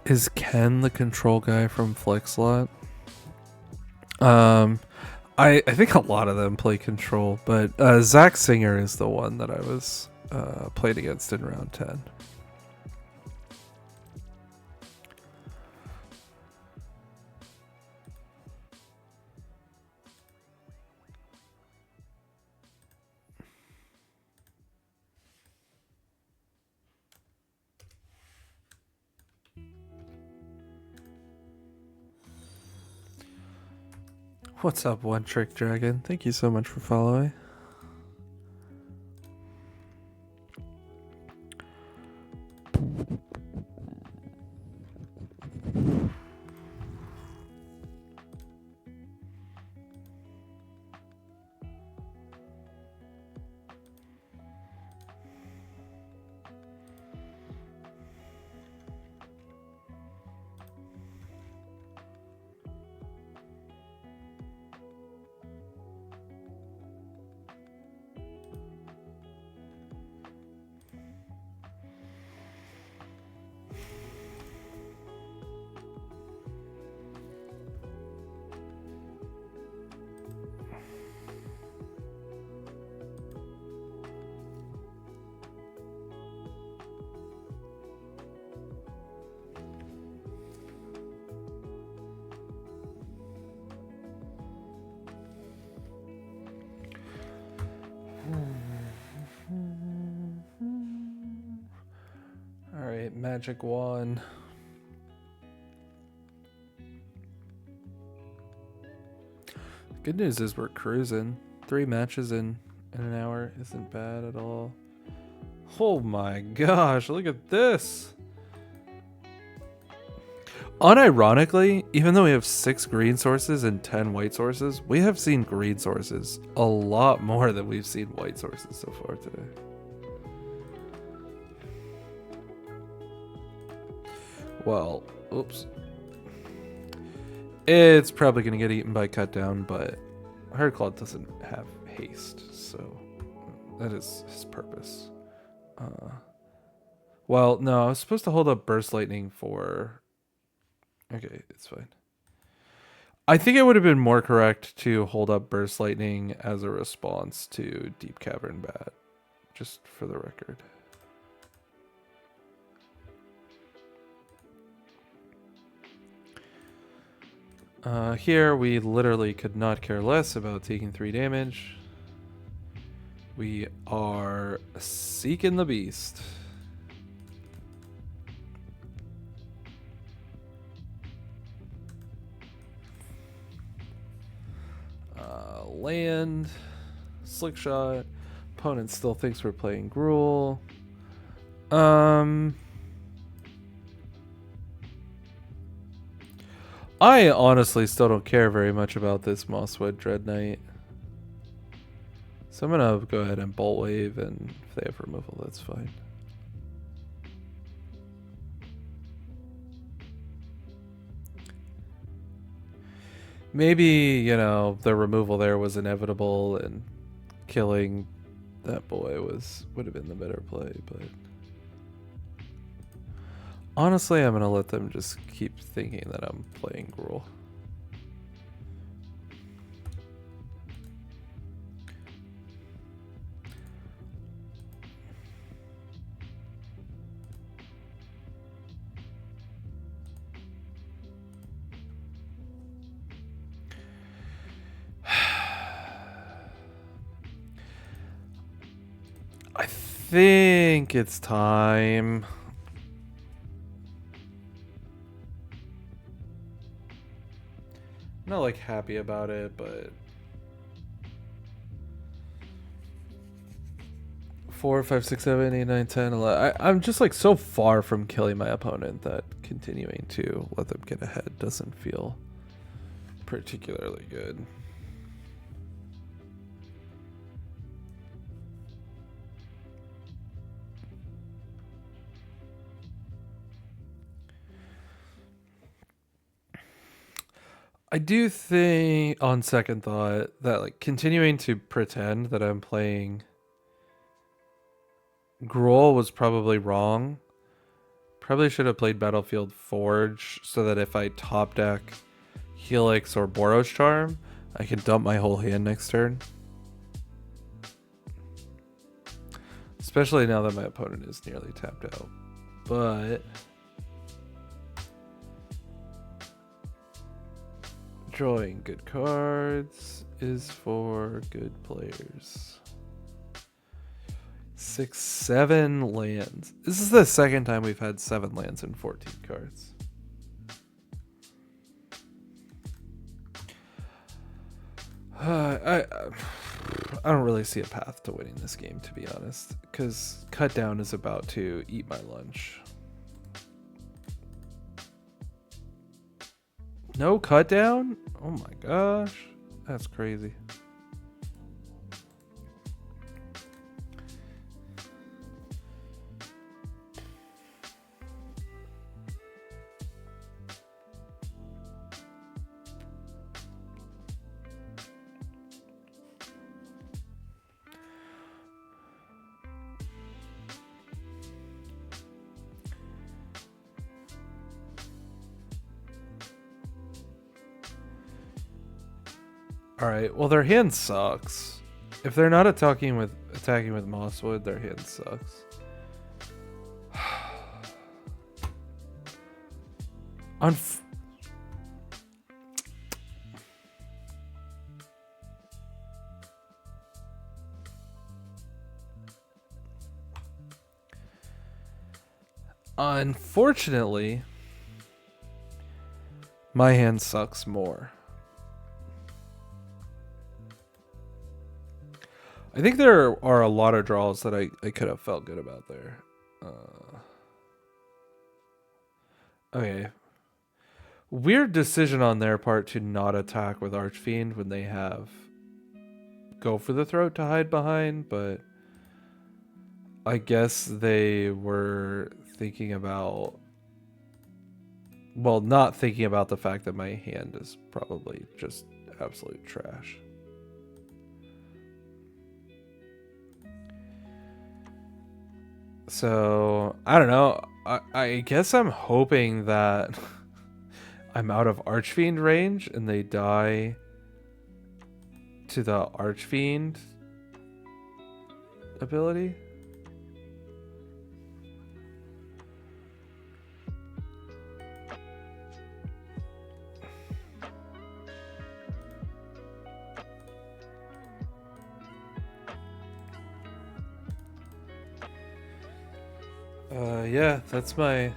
Is Ken the control guy from Flex Slot? I think a lot of them play control, but Zach Singer is the one that I was played against in round 10. What's up, One Trick Dragon? Thank you so much for following. Alright, magic wand. Good news is we're cruising. 3 matches in an hour isn't bad at all. Oh my gosh, look at this. Unironically, even though we have 6 green sources and 10 white sources, we have seen green sources a lot more than we've seen white sources so far today. Well, oops. It's probably going to get eaten by cut down, but Herdclaw doesn't have haste, so that is his purpose. Well, no, I was supposed to hold up Burst Lightning for... Okay, it's fine. I think it would have been more correct to hold up Burst Lightning as a response to Deep Cavern Bat, just for the record. Here, we literally could not care less about taking 3 damage. We are seeking the beast. Land, Slickshot. Opponent still thinks we're playing Gruul. I honestly still don't care very much about this Mosswood Dread Knight. So I'm gonna go ahead and Bolt Wave, and if they have removal, that's fine. Maybe, you know, the removal there was inevitable and killing that boy would have been the better play, but honestly, I'm gonna let them just keep thinking that I'm playing Gruul. I think it's time. I'm not like happy about it, but 4, 5, 6, 7, 8, 9, 10, 11. I'm just like so far from killing my opponent that continuing to let them get ahead doesn't feel particularly good. I do think, on second thought, that like continuing to pretend that I'm playing Gruul was probably wrong. Probably should have played Battlefield Forge so that if I top deck Helix or Boros Charm, I can dump my whole hand next turn. Especially now that my opponent is nearly tapped out. But drawing good cards is for good players. 6, 7 lands. This is the second time we've had 7 lands and 14 cards. I don't really see a path to winning this game, to be honest, because cut down is about to eat my lunch. No cut down? Oh my gosh, that's crazy. All right. Well, their hand sucks. If they're not attacking with Mosswood, their hand sucks. Unfortunately, my hand sucks more. I think there are a lot of draws that I could have felt good about there. Okay. Weird decision on their part to not attack with Archfiend when they have Go for the Throat to hide behind, but I guess they were thinking about, well, not thinking about the fact that my hand is probably just absolute trash. So, I don't know. I guess I'm hoping that I'm out of Archfiend range and they die to the Archfiend ability. Yeah, that's my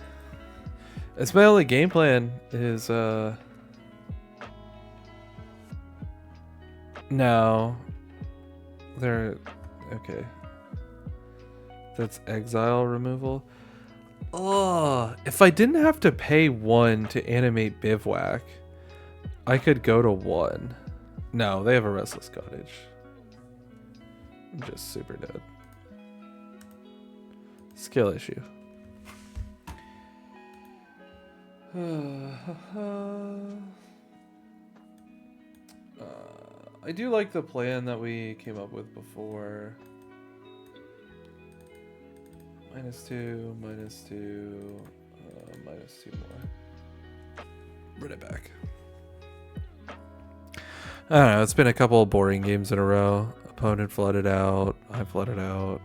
only game plan is no. They're okay. That's exile removal. Oh, if I didn't have to pay 1 to animate Bivouac, I could go to 1. No, they have a Restless Cottage. I'm just super dead. Skill issue. I do like the plan that we came up with before. -2, -2, -2 more. Run it back. I don't know, it's been a couple of boring games in a row. Opponent flooded out, I flooded out.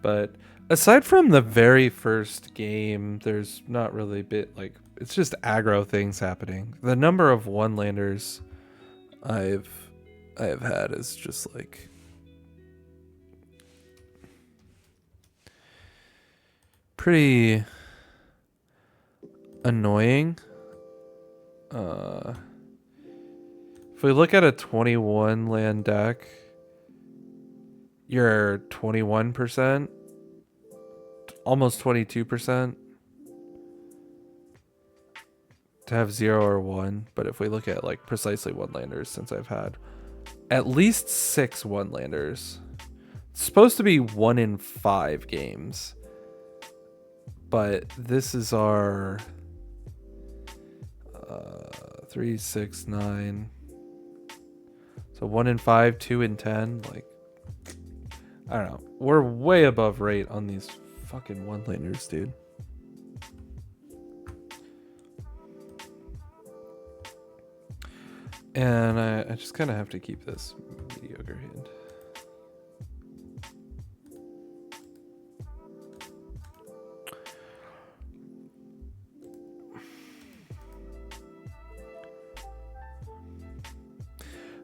But aside from the very first game, there's not really it's just aggro things happening. The number of one-landers I have had is just like pretty annoying. If we look at a 21 land deck, you're 21%, almost 22% to have 0 or 1. But if we look at like precisely one-landers, since I've had at least 6 one-landers, it's supposed to be 1 in 5 games. But this is our 3, 6, 9. So 1 in 5, 2 in 10. Like, I don't know. We're way above rate on these fucking one-landers, dude. And I just kind of have to keep this mediocre hand.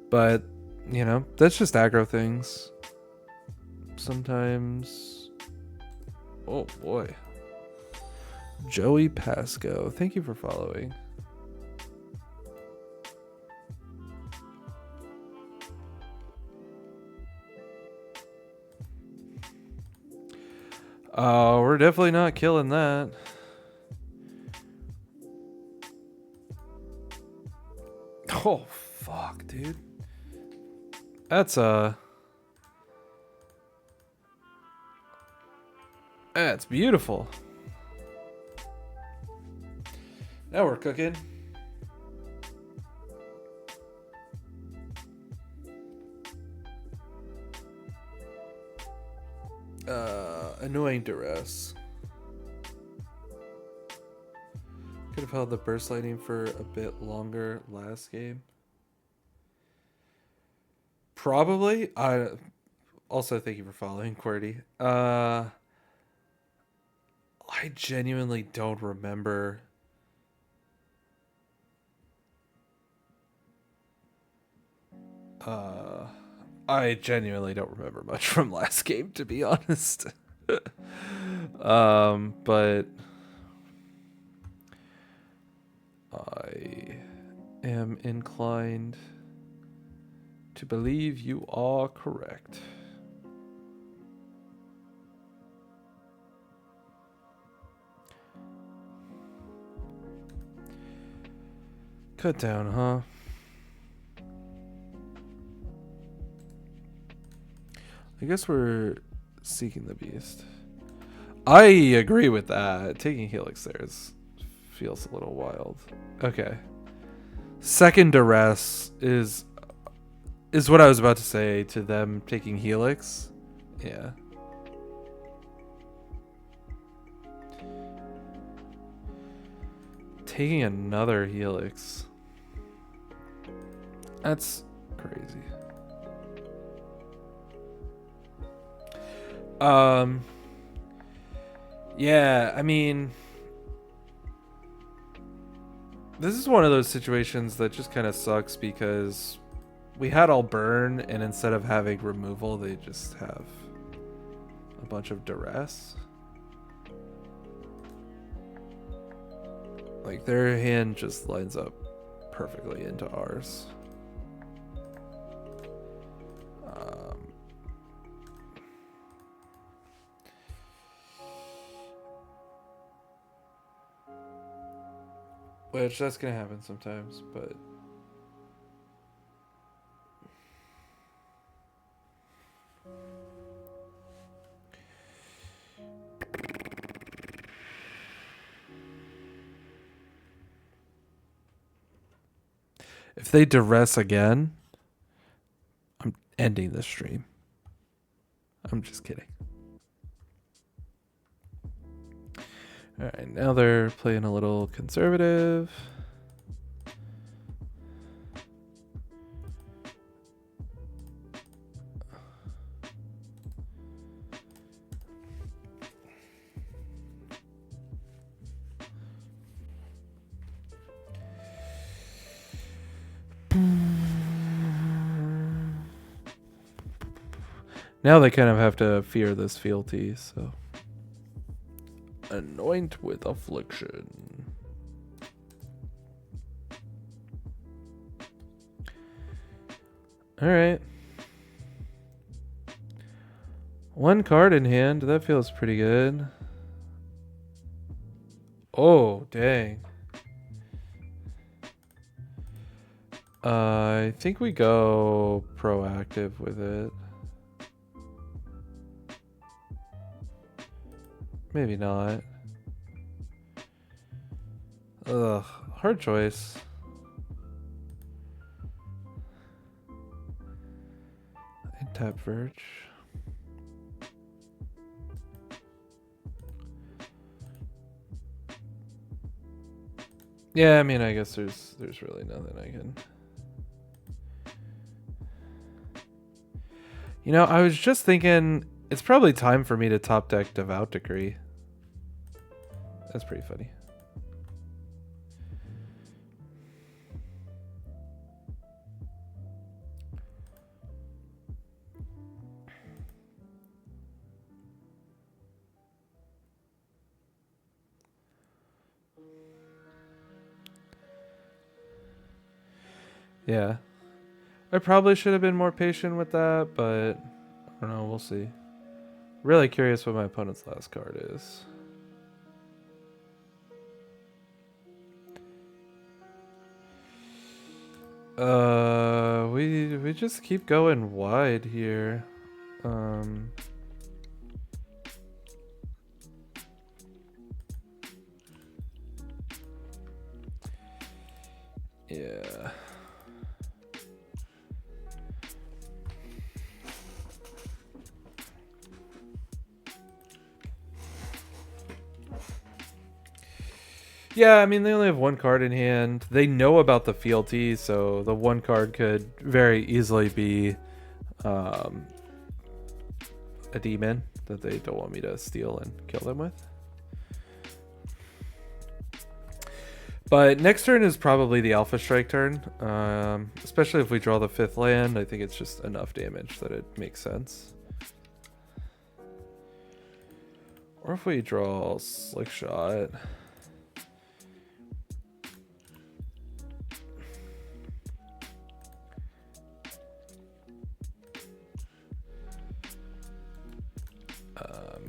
But, you know, that's just aggro things. Sometimes. Oh boy. Joey Pasco, thank you for following. Oh, we're definitely not killing that. Oh, fuck, dude. That's that's beautiful. Now we're cooking. Annoying duress. Could have held the burst lightning for a bit longer last game. Probably. I also thank you for following, QWERTY. I genuinely don't remember. I genuinely don't remember much from last game, to be honest. But I am inclined to believe you are correct. Cut down, huh? I guess we're seeking the beast. I agree with that. Taking Helix there feels a little wild. Okay. Second duress is what I was about to say to them taking Helix. Yeah. Taking another Helix. That's crazy. Yeah, I mean, this is one of those situations that just kind of sucks because we had all burn, and instead of having removal, they just have a bunch of duress. Like, their hand just lines up perfectly into ours. Which, that's gonna happen sometimes, but... if they duress again, I'm ending the stream. I'm just kidding. Alright, now they're playing a little conservative. Now they kind of have to fear this fealty, so... Anoint with affliction. Alright. One card in hand, that feels pretty good. Oh, dang. I think we go proactive with it. Maybe not. Ugh, hard choice. And tap Verge. Yeah, I mean, I guess there's really nothing I can... You know, I was just thinking it's probably time for me to top deck Devout Decree. That's pretty funny. Yeah. I probably should have been more patient with that, but I don't know, we'll see. Really curious what my opponent's last card is. We just keep going wide here. Yeah. Yeah, I mean, they only have one card in hand. They know about the fealty, so the one card could very easily be a demon that they don't want me to steal and kill them with. But next turn is probably the Alpha Strike turn, especially if we draw the 5th land. I think it's just enough damage that it makes sense. Or if we draw Slickshot.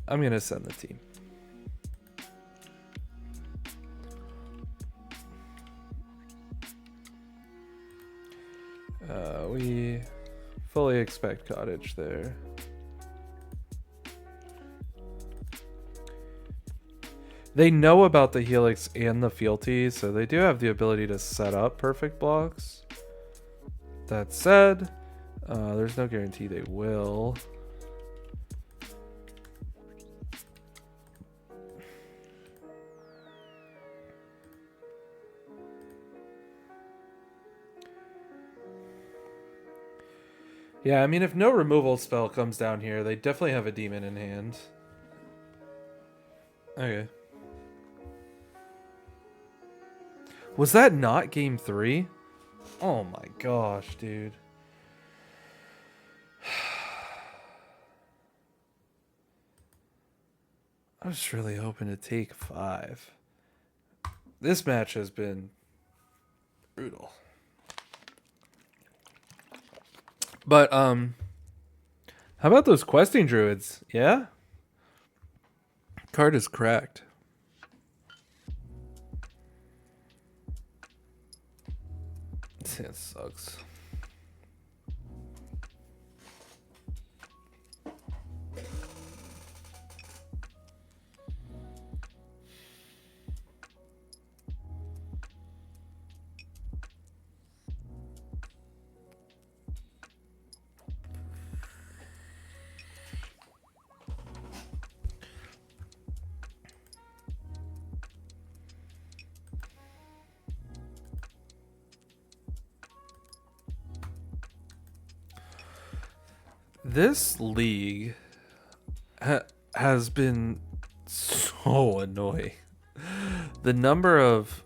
I'm going to send the team. We fully expect Cottage there. They know about the Helix and the Fealty, so they do have the ability to set up perfect blocks. That said, there's no guarantee they will. Yeah, I mean, if no removal spell comes down here, they definitely have a demon in hand. Okay. Was that not game 3? Oh my gosh, dude. I was really hoping to take 5. This match has been brutal. But, how about those questing druids? Yeah? Card is cracked. It sucks. This league has been so annoying. The number of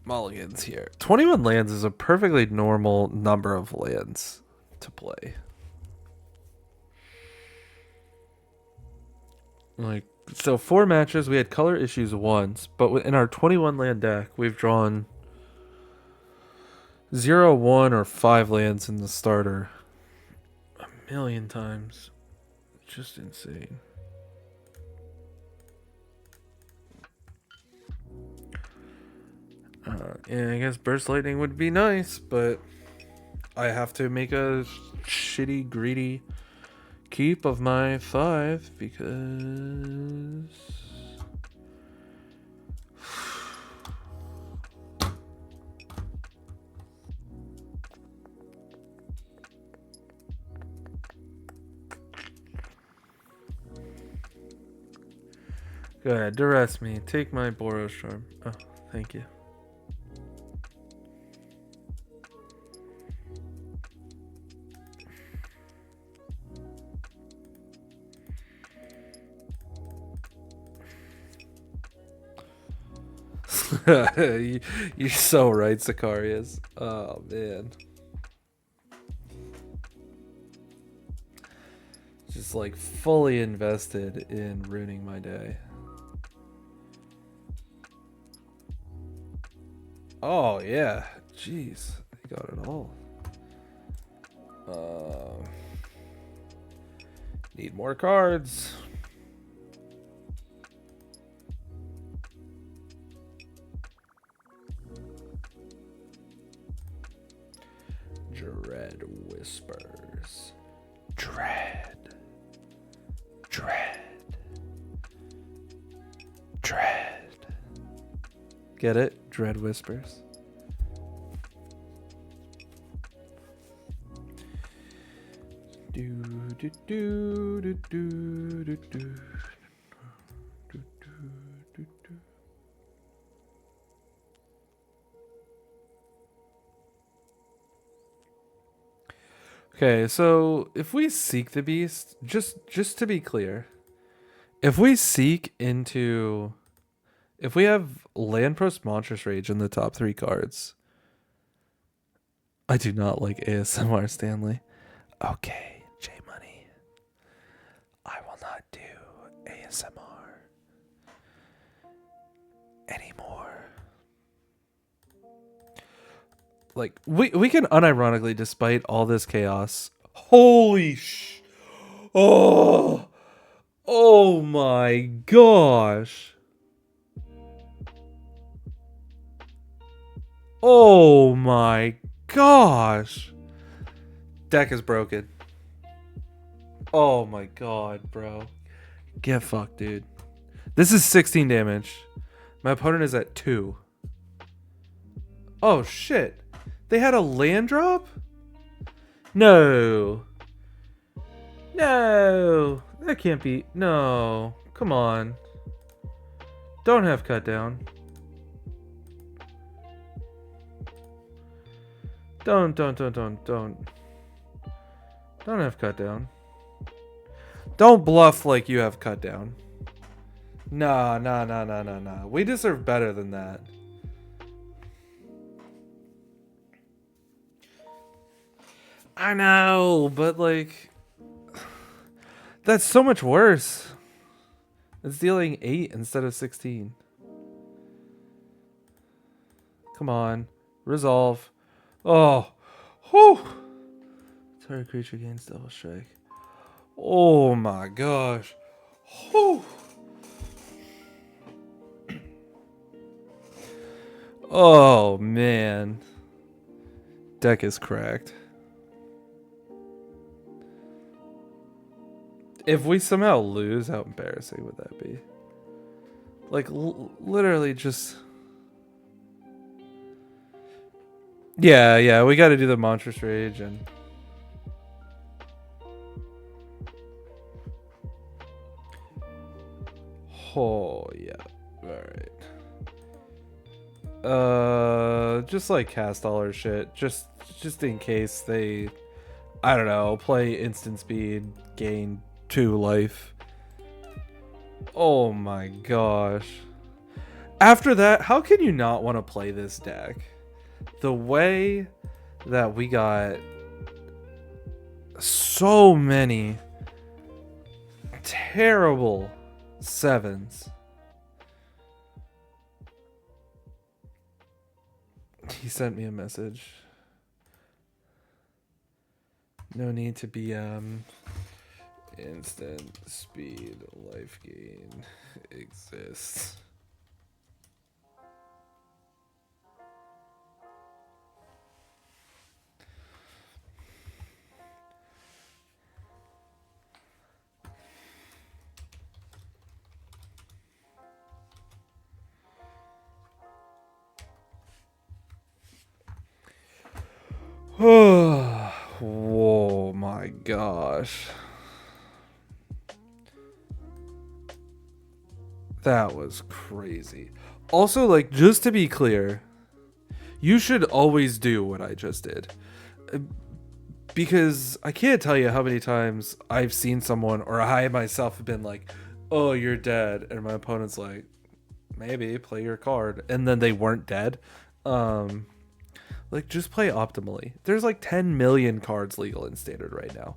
mulligans here. 21 lands is a perfectly normal number of lands to play. Like, so 4 matches, we had color issues once, but in our 21 land deck, we've drawn 0, 1, or 5 lands in the starter a million times. Just insane. Yeah, I guess Burst Lightning would be nice, but I have to make a shitty, greedy keep of my 5 because... Go ahead, duress me. Take my Boros Charm. Oh, thank you. You're so right, Sicarius. Oh, man. Just like fully invested in ruining my day. Oh, yeah. Jeez. They got it all. Need more cards. Dread Whispers. Dread. Get it? Dread Whispers. Okay, so if we seek the beast, just to be clear, if we seek into, if we have Landpros Monstrous Rage in the top 3 cards, I do not like ASMR Stanley. Okay, J Money, I will not do ASMR anymore. Like, we can unironically, despite all this chaos, holy oh my gosh, oh my gosh, deck is broken. Oh my god, bro, get fucked, dude. This is 16 damage. My opponent is at 2. Oh shit. They had a land drop? No. No. That can't be. No. Come on. Don't have cut down. Don't have cut down. Don't bluff like you have cut down. Nah. We deserve better than that. I know, but like, that's so much worse. It's dealing 8 instead of 16. Come on. Resolve. Oh. Whew. Target creature gains double strike. Oh my gosh. Whew. Oh man. Deck is cracked. If we somehow lose, how embarrassing would that be? Like, literally just... Yeah, we gotta do the Monstrous Rage and... Oh, yeah. Alright. Just like cast all our shit. Just in case they... I don't know, play instant speed, gain 2 life. Oh my gosh. After that, how can you not want to play this deck? The way that we got so many terrible 7s. He sent me a message. No need to BM. Instant speed life gain exists. Whoa, my gosh. That was crazy. Also, like, just to be clear, you should always do what I just did. Because I can't tell you how many times I've seen someone, or I myself have been like, oh, you're dead. And my opponent's like, maybe, play your card. And then they weren't dead. Like, just play optimally. There's like 10 million cards legal in Standard right now.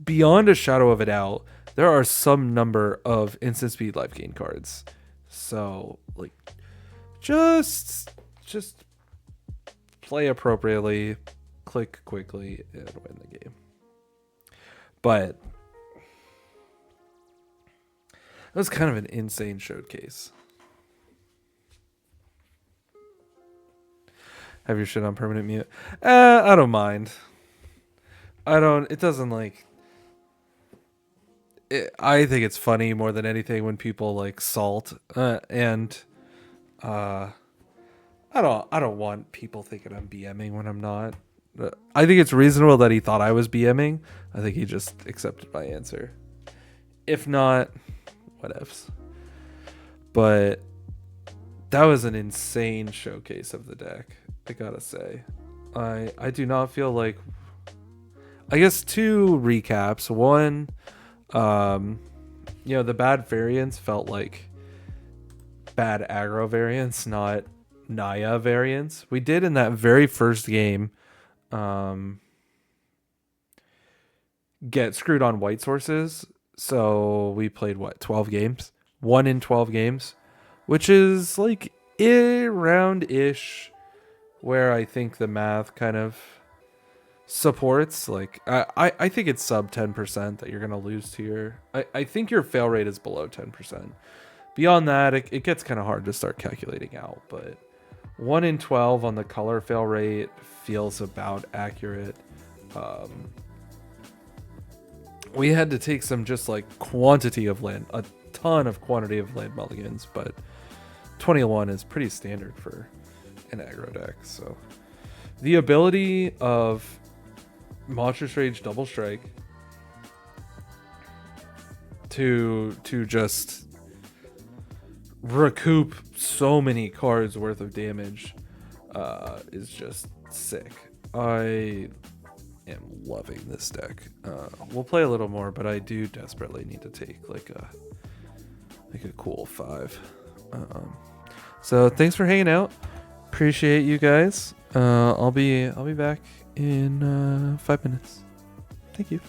Beyond a shadow of a doubt, there are some number of instant speed life gain cards. So, like, just just play appropriately, click quickly, and win the game. But it was kind of an insane showcase. Have your shit on permanent mute. I don't mind. It doesn't like. I think it's funny more than anything when people like salt. And I don't want people thinking I'm BMing when I'm not. I think it's reasonable that he thought I was BMing. I think he just accepted my answer. If not, whatevs. But that was an insane showcase of the deck, I gotta say. I do not feel like... I guess 2 recaps. One, the bad variants felt like bad aggro variants, not Naya variants. We did in that very first game get screwed on white sources. So we played 12 games? 1 in 12 games, which is like around-ish where I think the math kind of supports. Like I think it's sub 10% that you're gonna lose to your... I think your fail rate is below 10%. Beyond that, it gets kind of hard to start calculating out, but 1 in 12 on the color fail rate feels about accurate. We had to take some just like quantity of land, a ton of quantity of land mulligans, but 21 is pretty standard for an aggro deck. So the ability of Monstrous Rage Double Strike to just recoup so many cards worth of damage is just sick. I am loving this deck. We'll play a little more, but I do desperately need to take like a cool 5. So thanks for hanging out. Appreciate you guys. I'll be back in 5 minutes. Thank you.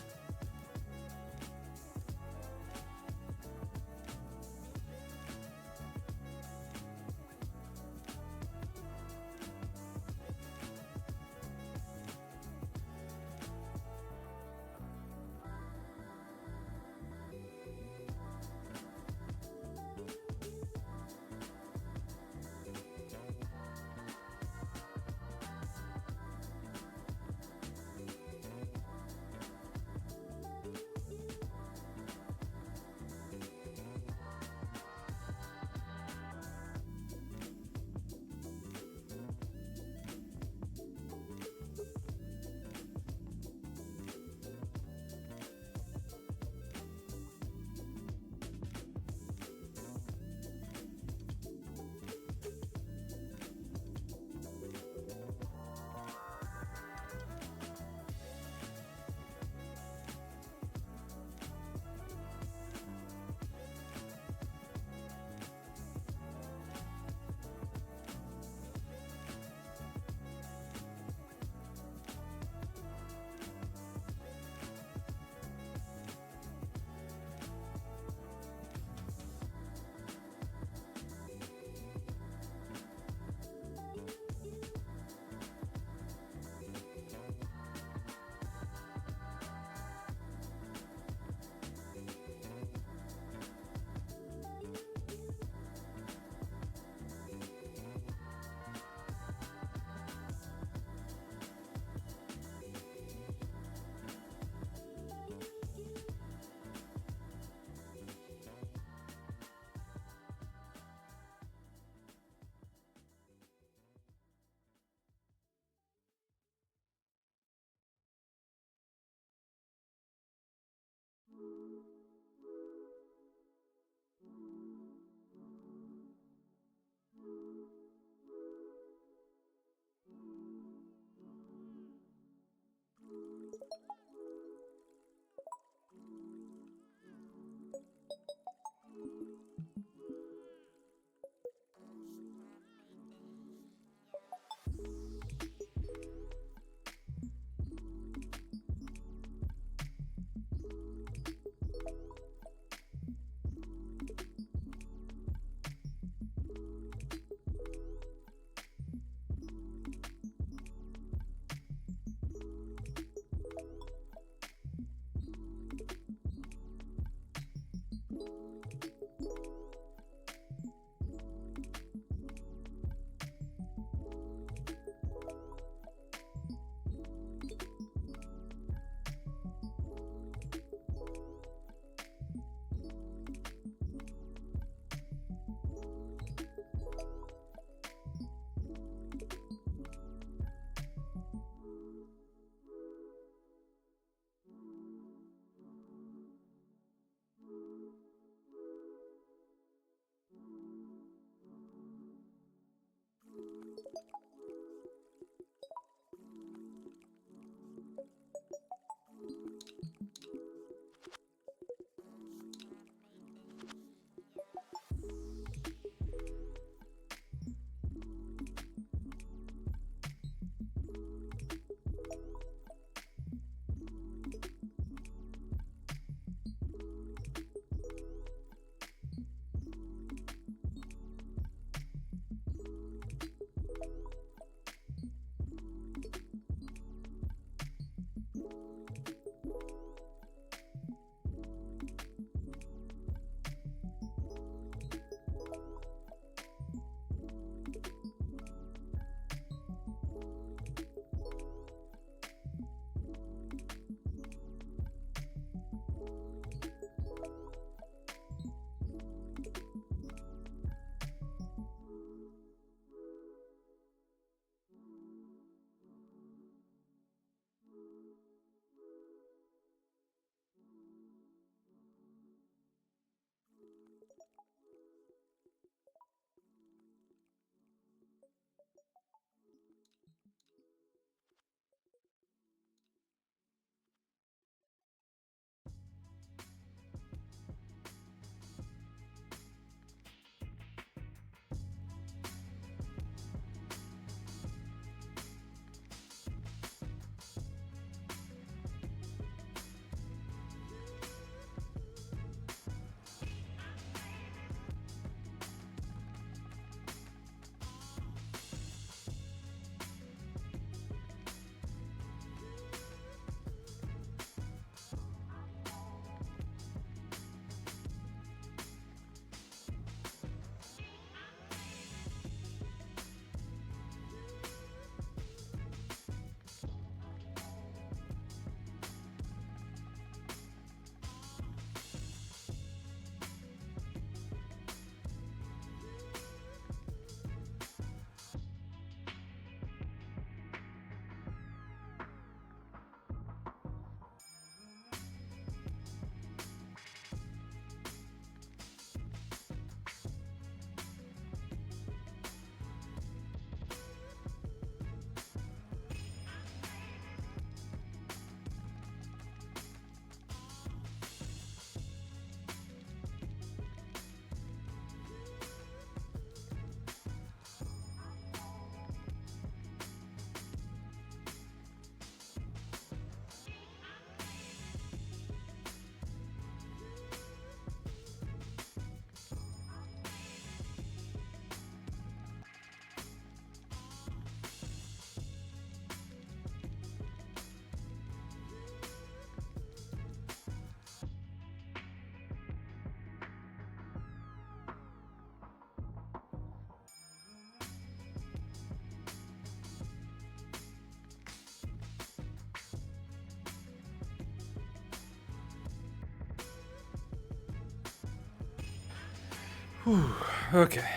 Okay.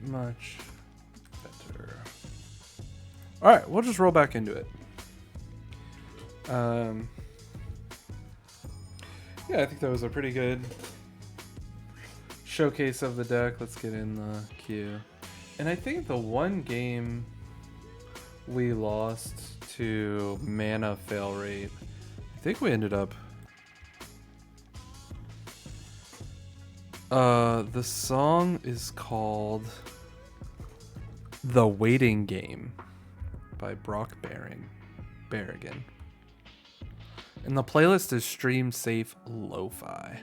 Much better. Alright, we'll just roll back into it. Yeah, I think that was a pretty good showcase of the deck. Let's get in the queue. And I think the one game we lost to mana fail rate, I think we ended up... the song is called The Waiting Game by Brock Berrigan. And the playlist is Stream Safe Lo-Fi.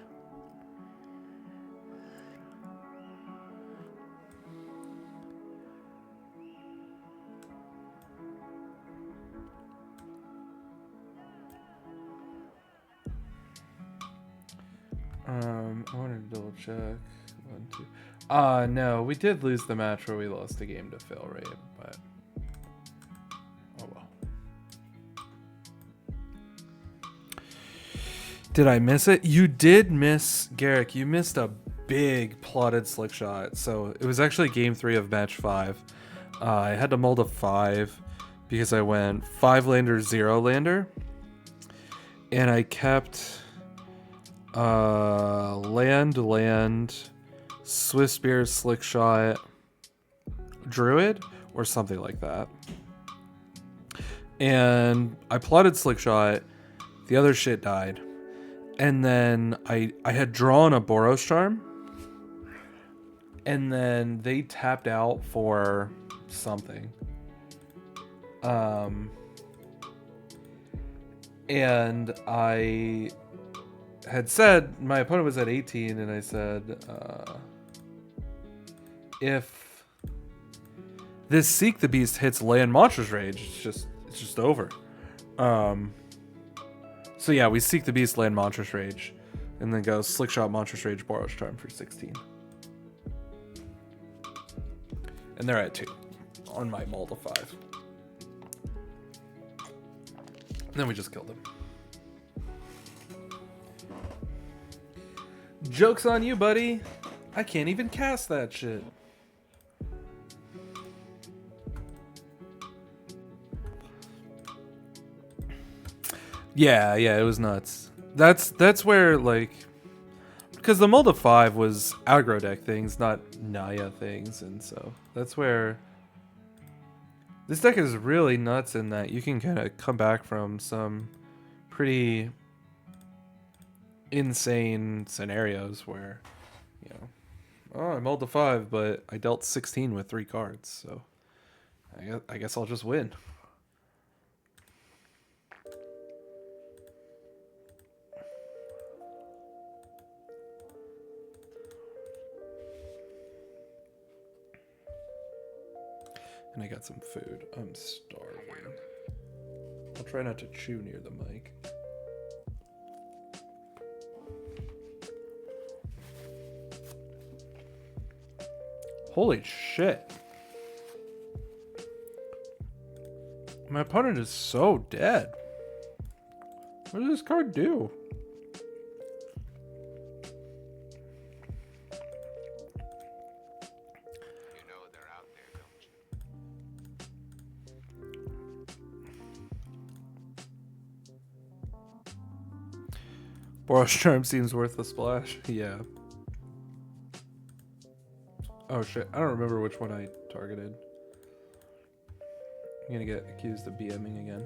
I wanted to double check. 1, 2. No, we did lose the match where we lost the game to fail rate, but oh well. Did I miss it? You did miss, Garrick. You missed a big plotted slick shot. So it was actually game 3 of match 5. I had to mold a 5 because I went 5 lander, 0 lander, and I kept land, Swiss Spear, Slickshot, Druid, or something like that. And I plotted Slickshot, the other shit died. And then I had drawn a Boros Charm, and then they tapped out for something. And I had said my opponent was at 18, and I said, if this Seek the Beast hits land Monstrous Rage, it's just over. So yeah, we Seek the Beast, land Monstrous Rage, and then go Slickshot, Monstrous Rage, Boros Charm for 16. And they're at 2 on my mold of 5. And then we just killed him. Joke's on you, buddy. I can't even cast that shit. Yeah, it was nuts. That's where, like, because the mold of 5 was aggro deck things, not Naya things, and so that's where this deck is really nuts in that you can kind of come back from some pretty insane scenarios where, you know, oh, I mulled the 5, but I dealt 16 with 3 cards, so I guess I'll just win. And I got some food. I'm starving. I'll try not to chew near the mic. Holy shit. My opponent is so dead. What does this card do? You know they're out there, don't you? Boros Charm seems worth the splash. Yeah. Oh shit, I don't remember which one I targeted. I'm gonna get accused of BMing again.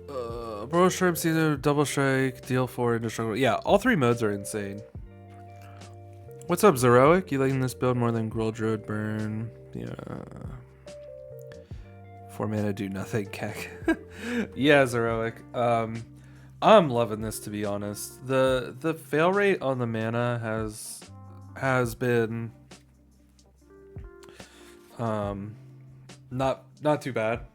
Boros Charm sees double strike, deal 4, indestructible. Yeah, all 3 modes are insane. What's up, Zeroic? You liking this build more than Druid Burn? Yeah. 4 mana do nothing, Keck. Yeah, Zeroic. I'm loving this, to be honest. The fail rate on the mana has been not too bad.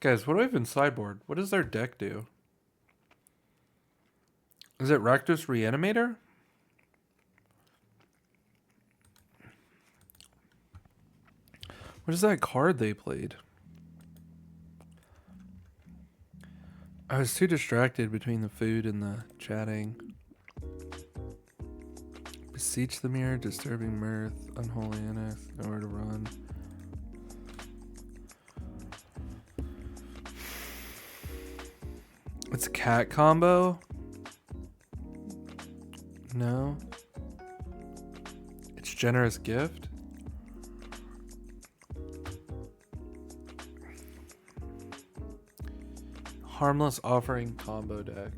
Guys, what do I have in sideboard? What does their deck do? Is it Rakdos Reanimator? What is that card they played? I was too distracted between the food and the chatting. Beseech the mirror, disturbing mirth, unholy annex, nowhere to run. It's a cat combo? No. It's generous gift? Harmless offering combo deck.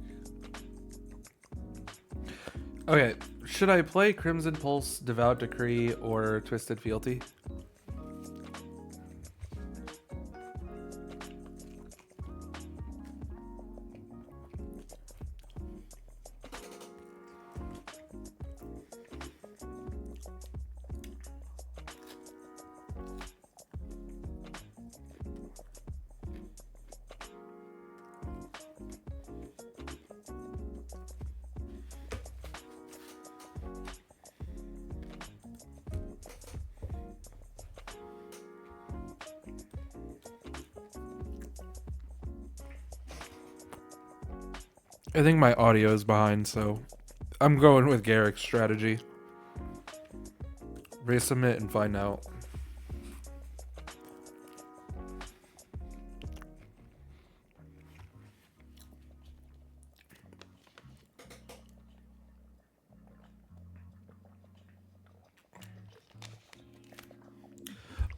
Okay, should I play Crimson Pulse, Devout Decree, or Twisted Fealty? I think my audio is behind, so I'm going with Garrick's strategy. Resubmit and find out.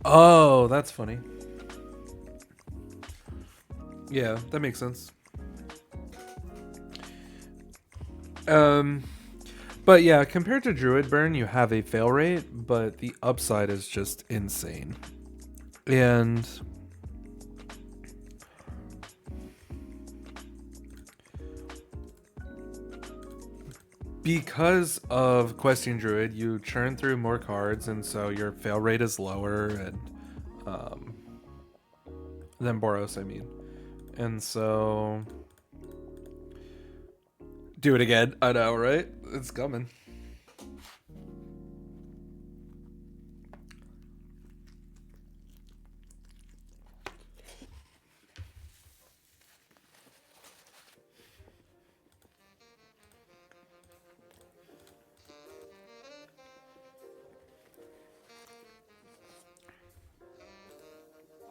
Oh, that's funny. Yeah, that makes sense. But yeah, compared to Druid Burn, you have a fail rate, but the upside is just insane. And because of Questing Druid, you churn through more cards, and so your fail rate is lower, and than Boros, I mean. And so do it again. I know, right? It's coming.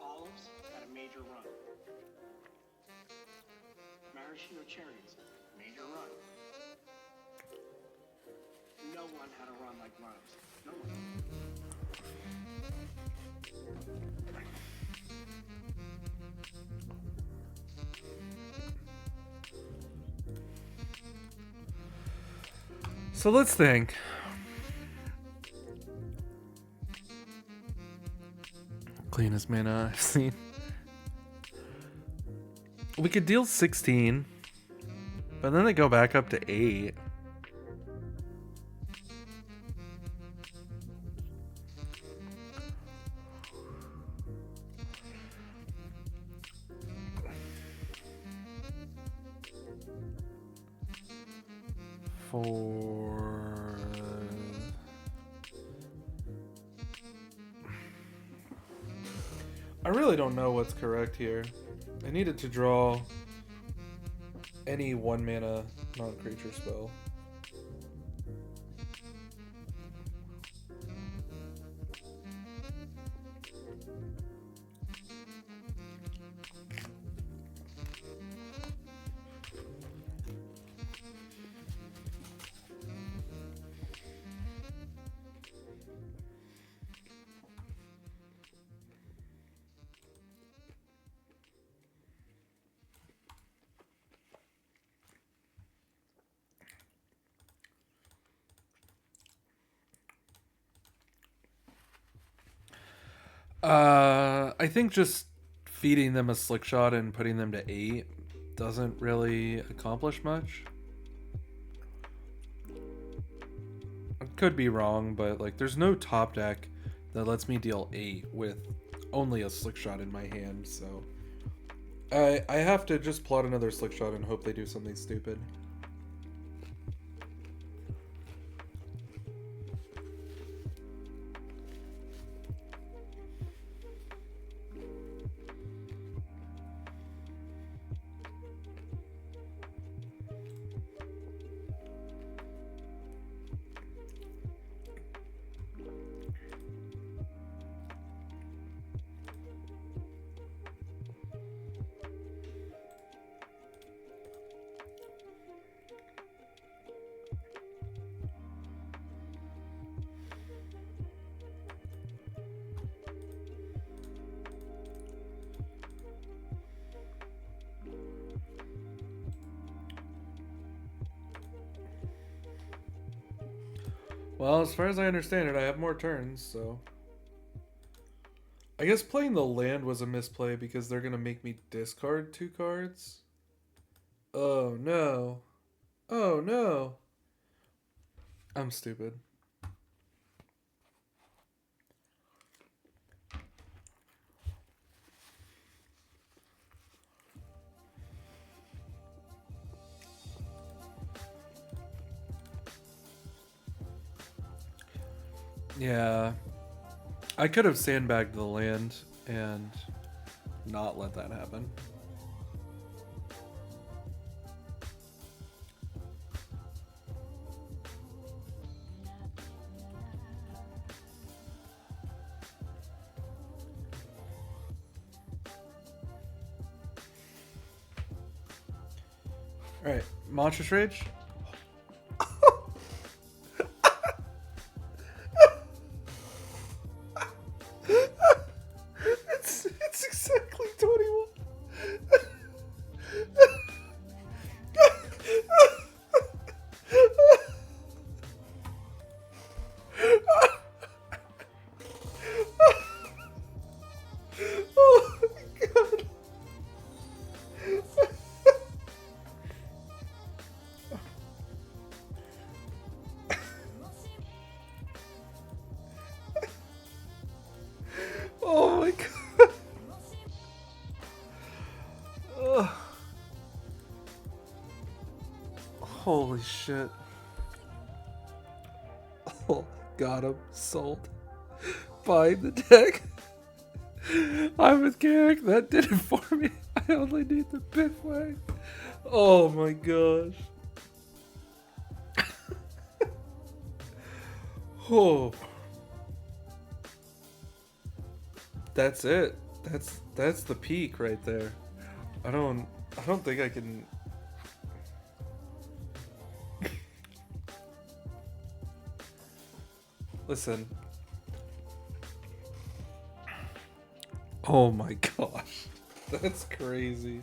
Olives had a major run. Maraschino cherries, major run. No one had a run like limes. No one. So let's think. Cleanest mana I've seen. We could deal 16, but then they go back up to 8. For I really don't know what's correct here. I needed to draw any 1 mana non-creature spell. I think just feeding them a Slickshot and putting them to 8 doesn't really accomplish much. I could be wrong, but like there's no top deck that lets me deal 8 with only a Slickshot in my hand, so I have to just plot another Slickshot and hope they do something stupid. Well, as far as I understand it, I have more turns, so... I guess playing the land was a misplay because they're gonna make me discard 2 cards. Oh no. Oh no. I'm stupid. Yeah. I could have sandbagged the land and not let that happen. Alright, Monstrous Rage. It's exactly 21. Oh my god. Oh my god. Ugh. Holy shit. Oh, got him. Sold. Buying the deck. I'm with Garrick. That did it for me. I only need the pit flag. Oh my gosh. Oh. That's it. That's the peak right there. I don't think I can. Listen. Oh my gosh. That's crazy.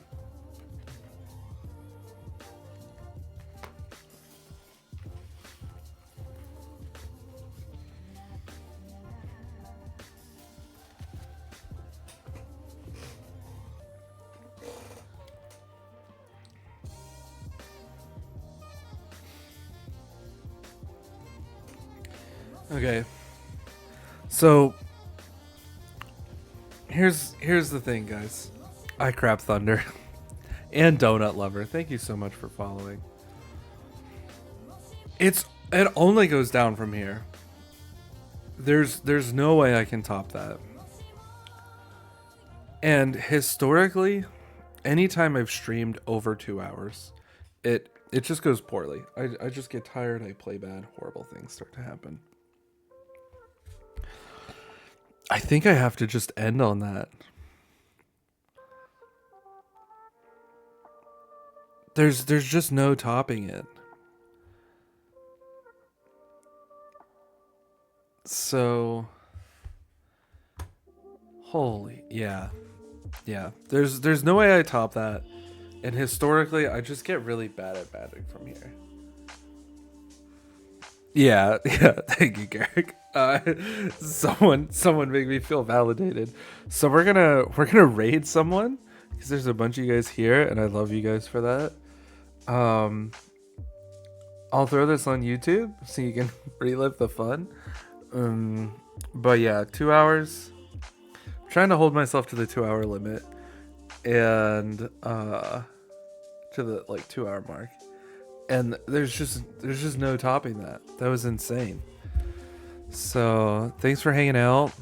Okay. So here's the thing, guys. I crap thunder and donut lover. Thank you so much for following. It only goes down from here. There's no way I can top that. And historically, anytime I've streamed over 2 hours, it just goes poorly. I just get tired, I play bad, horrible things start to happen. I think I have to just end on that. There's just no topping it. So holy, yeah. There's no way I top that. And historically, I just get really bad at batting from here. Yeah, thank you, Garrick. Someone make me feel validated. So we're gonna raid someone because there's a bunch of you guys here, and I love you guys for that. I'll throw this on YouTube so you can relive the fun. But yeah, 2 hours. I'm trying to hold myself to the 2 hour limit, and to the 2 hour mark. And there's just no topping that. That was insane. So thanks for hanging out.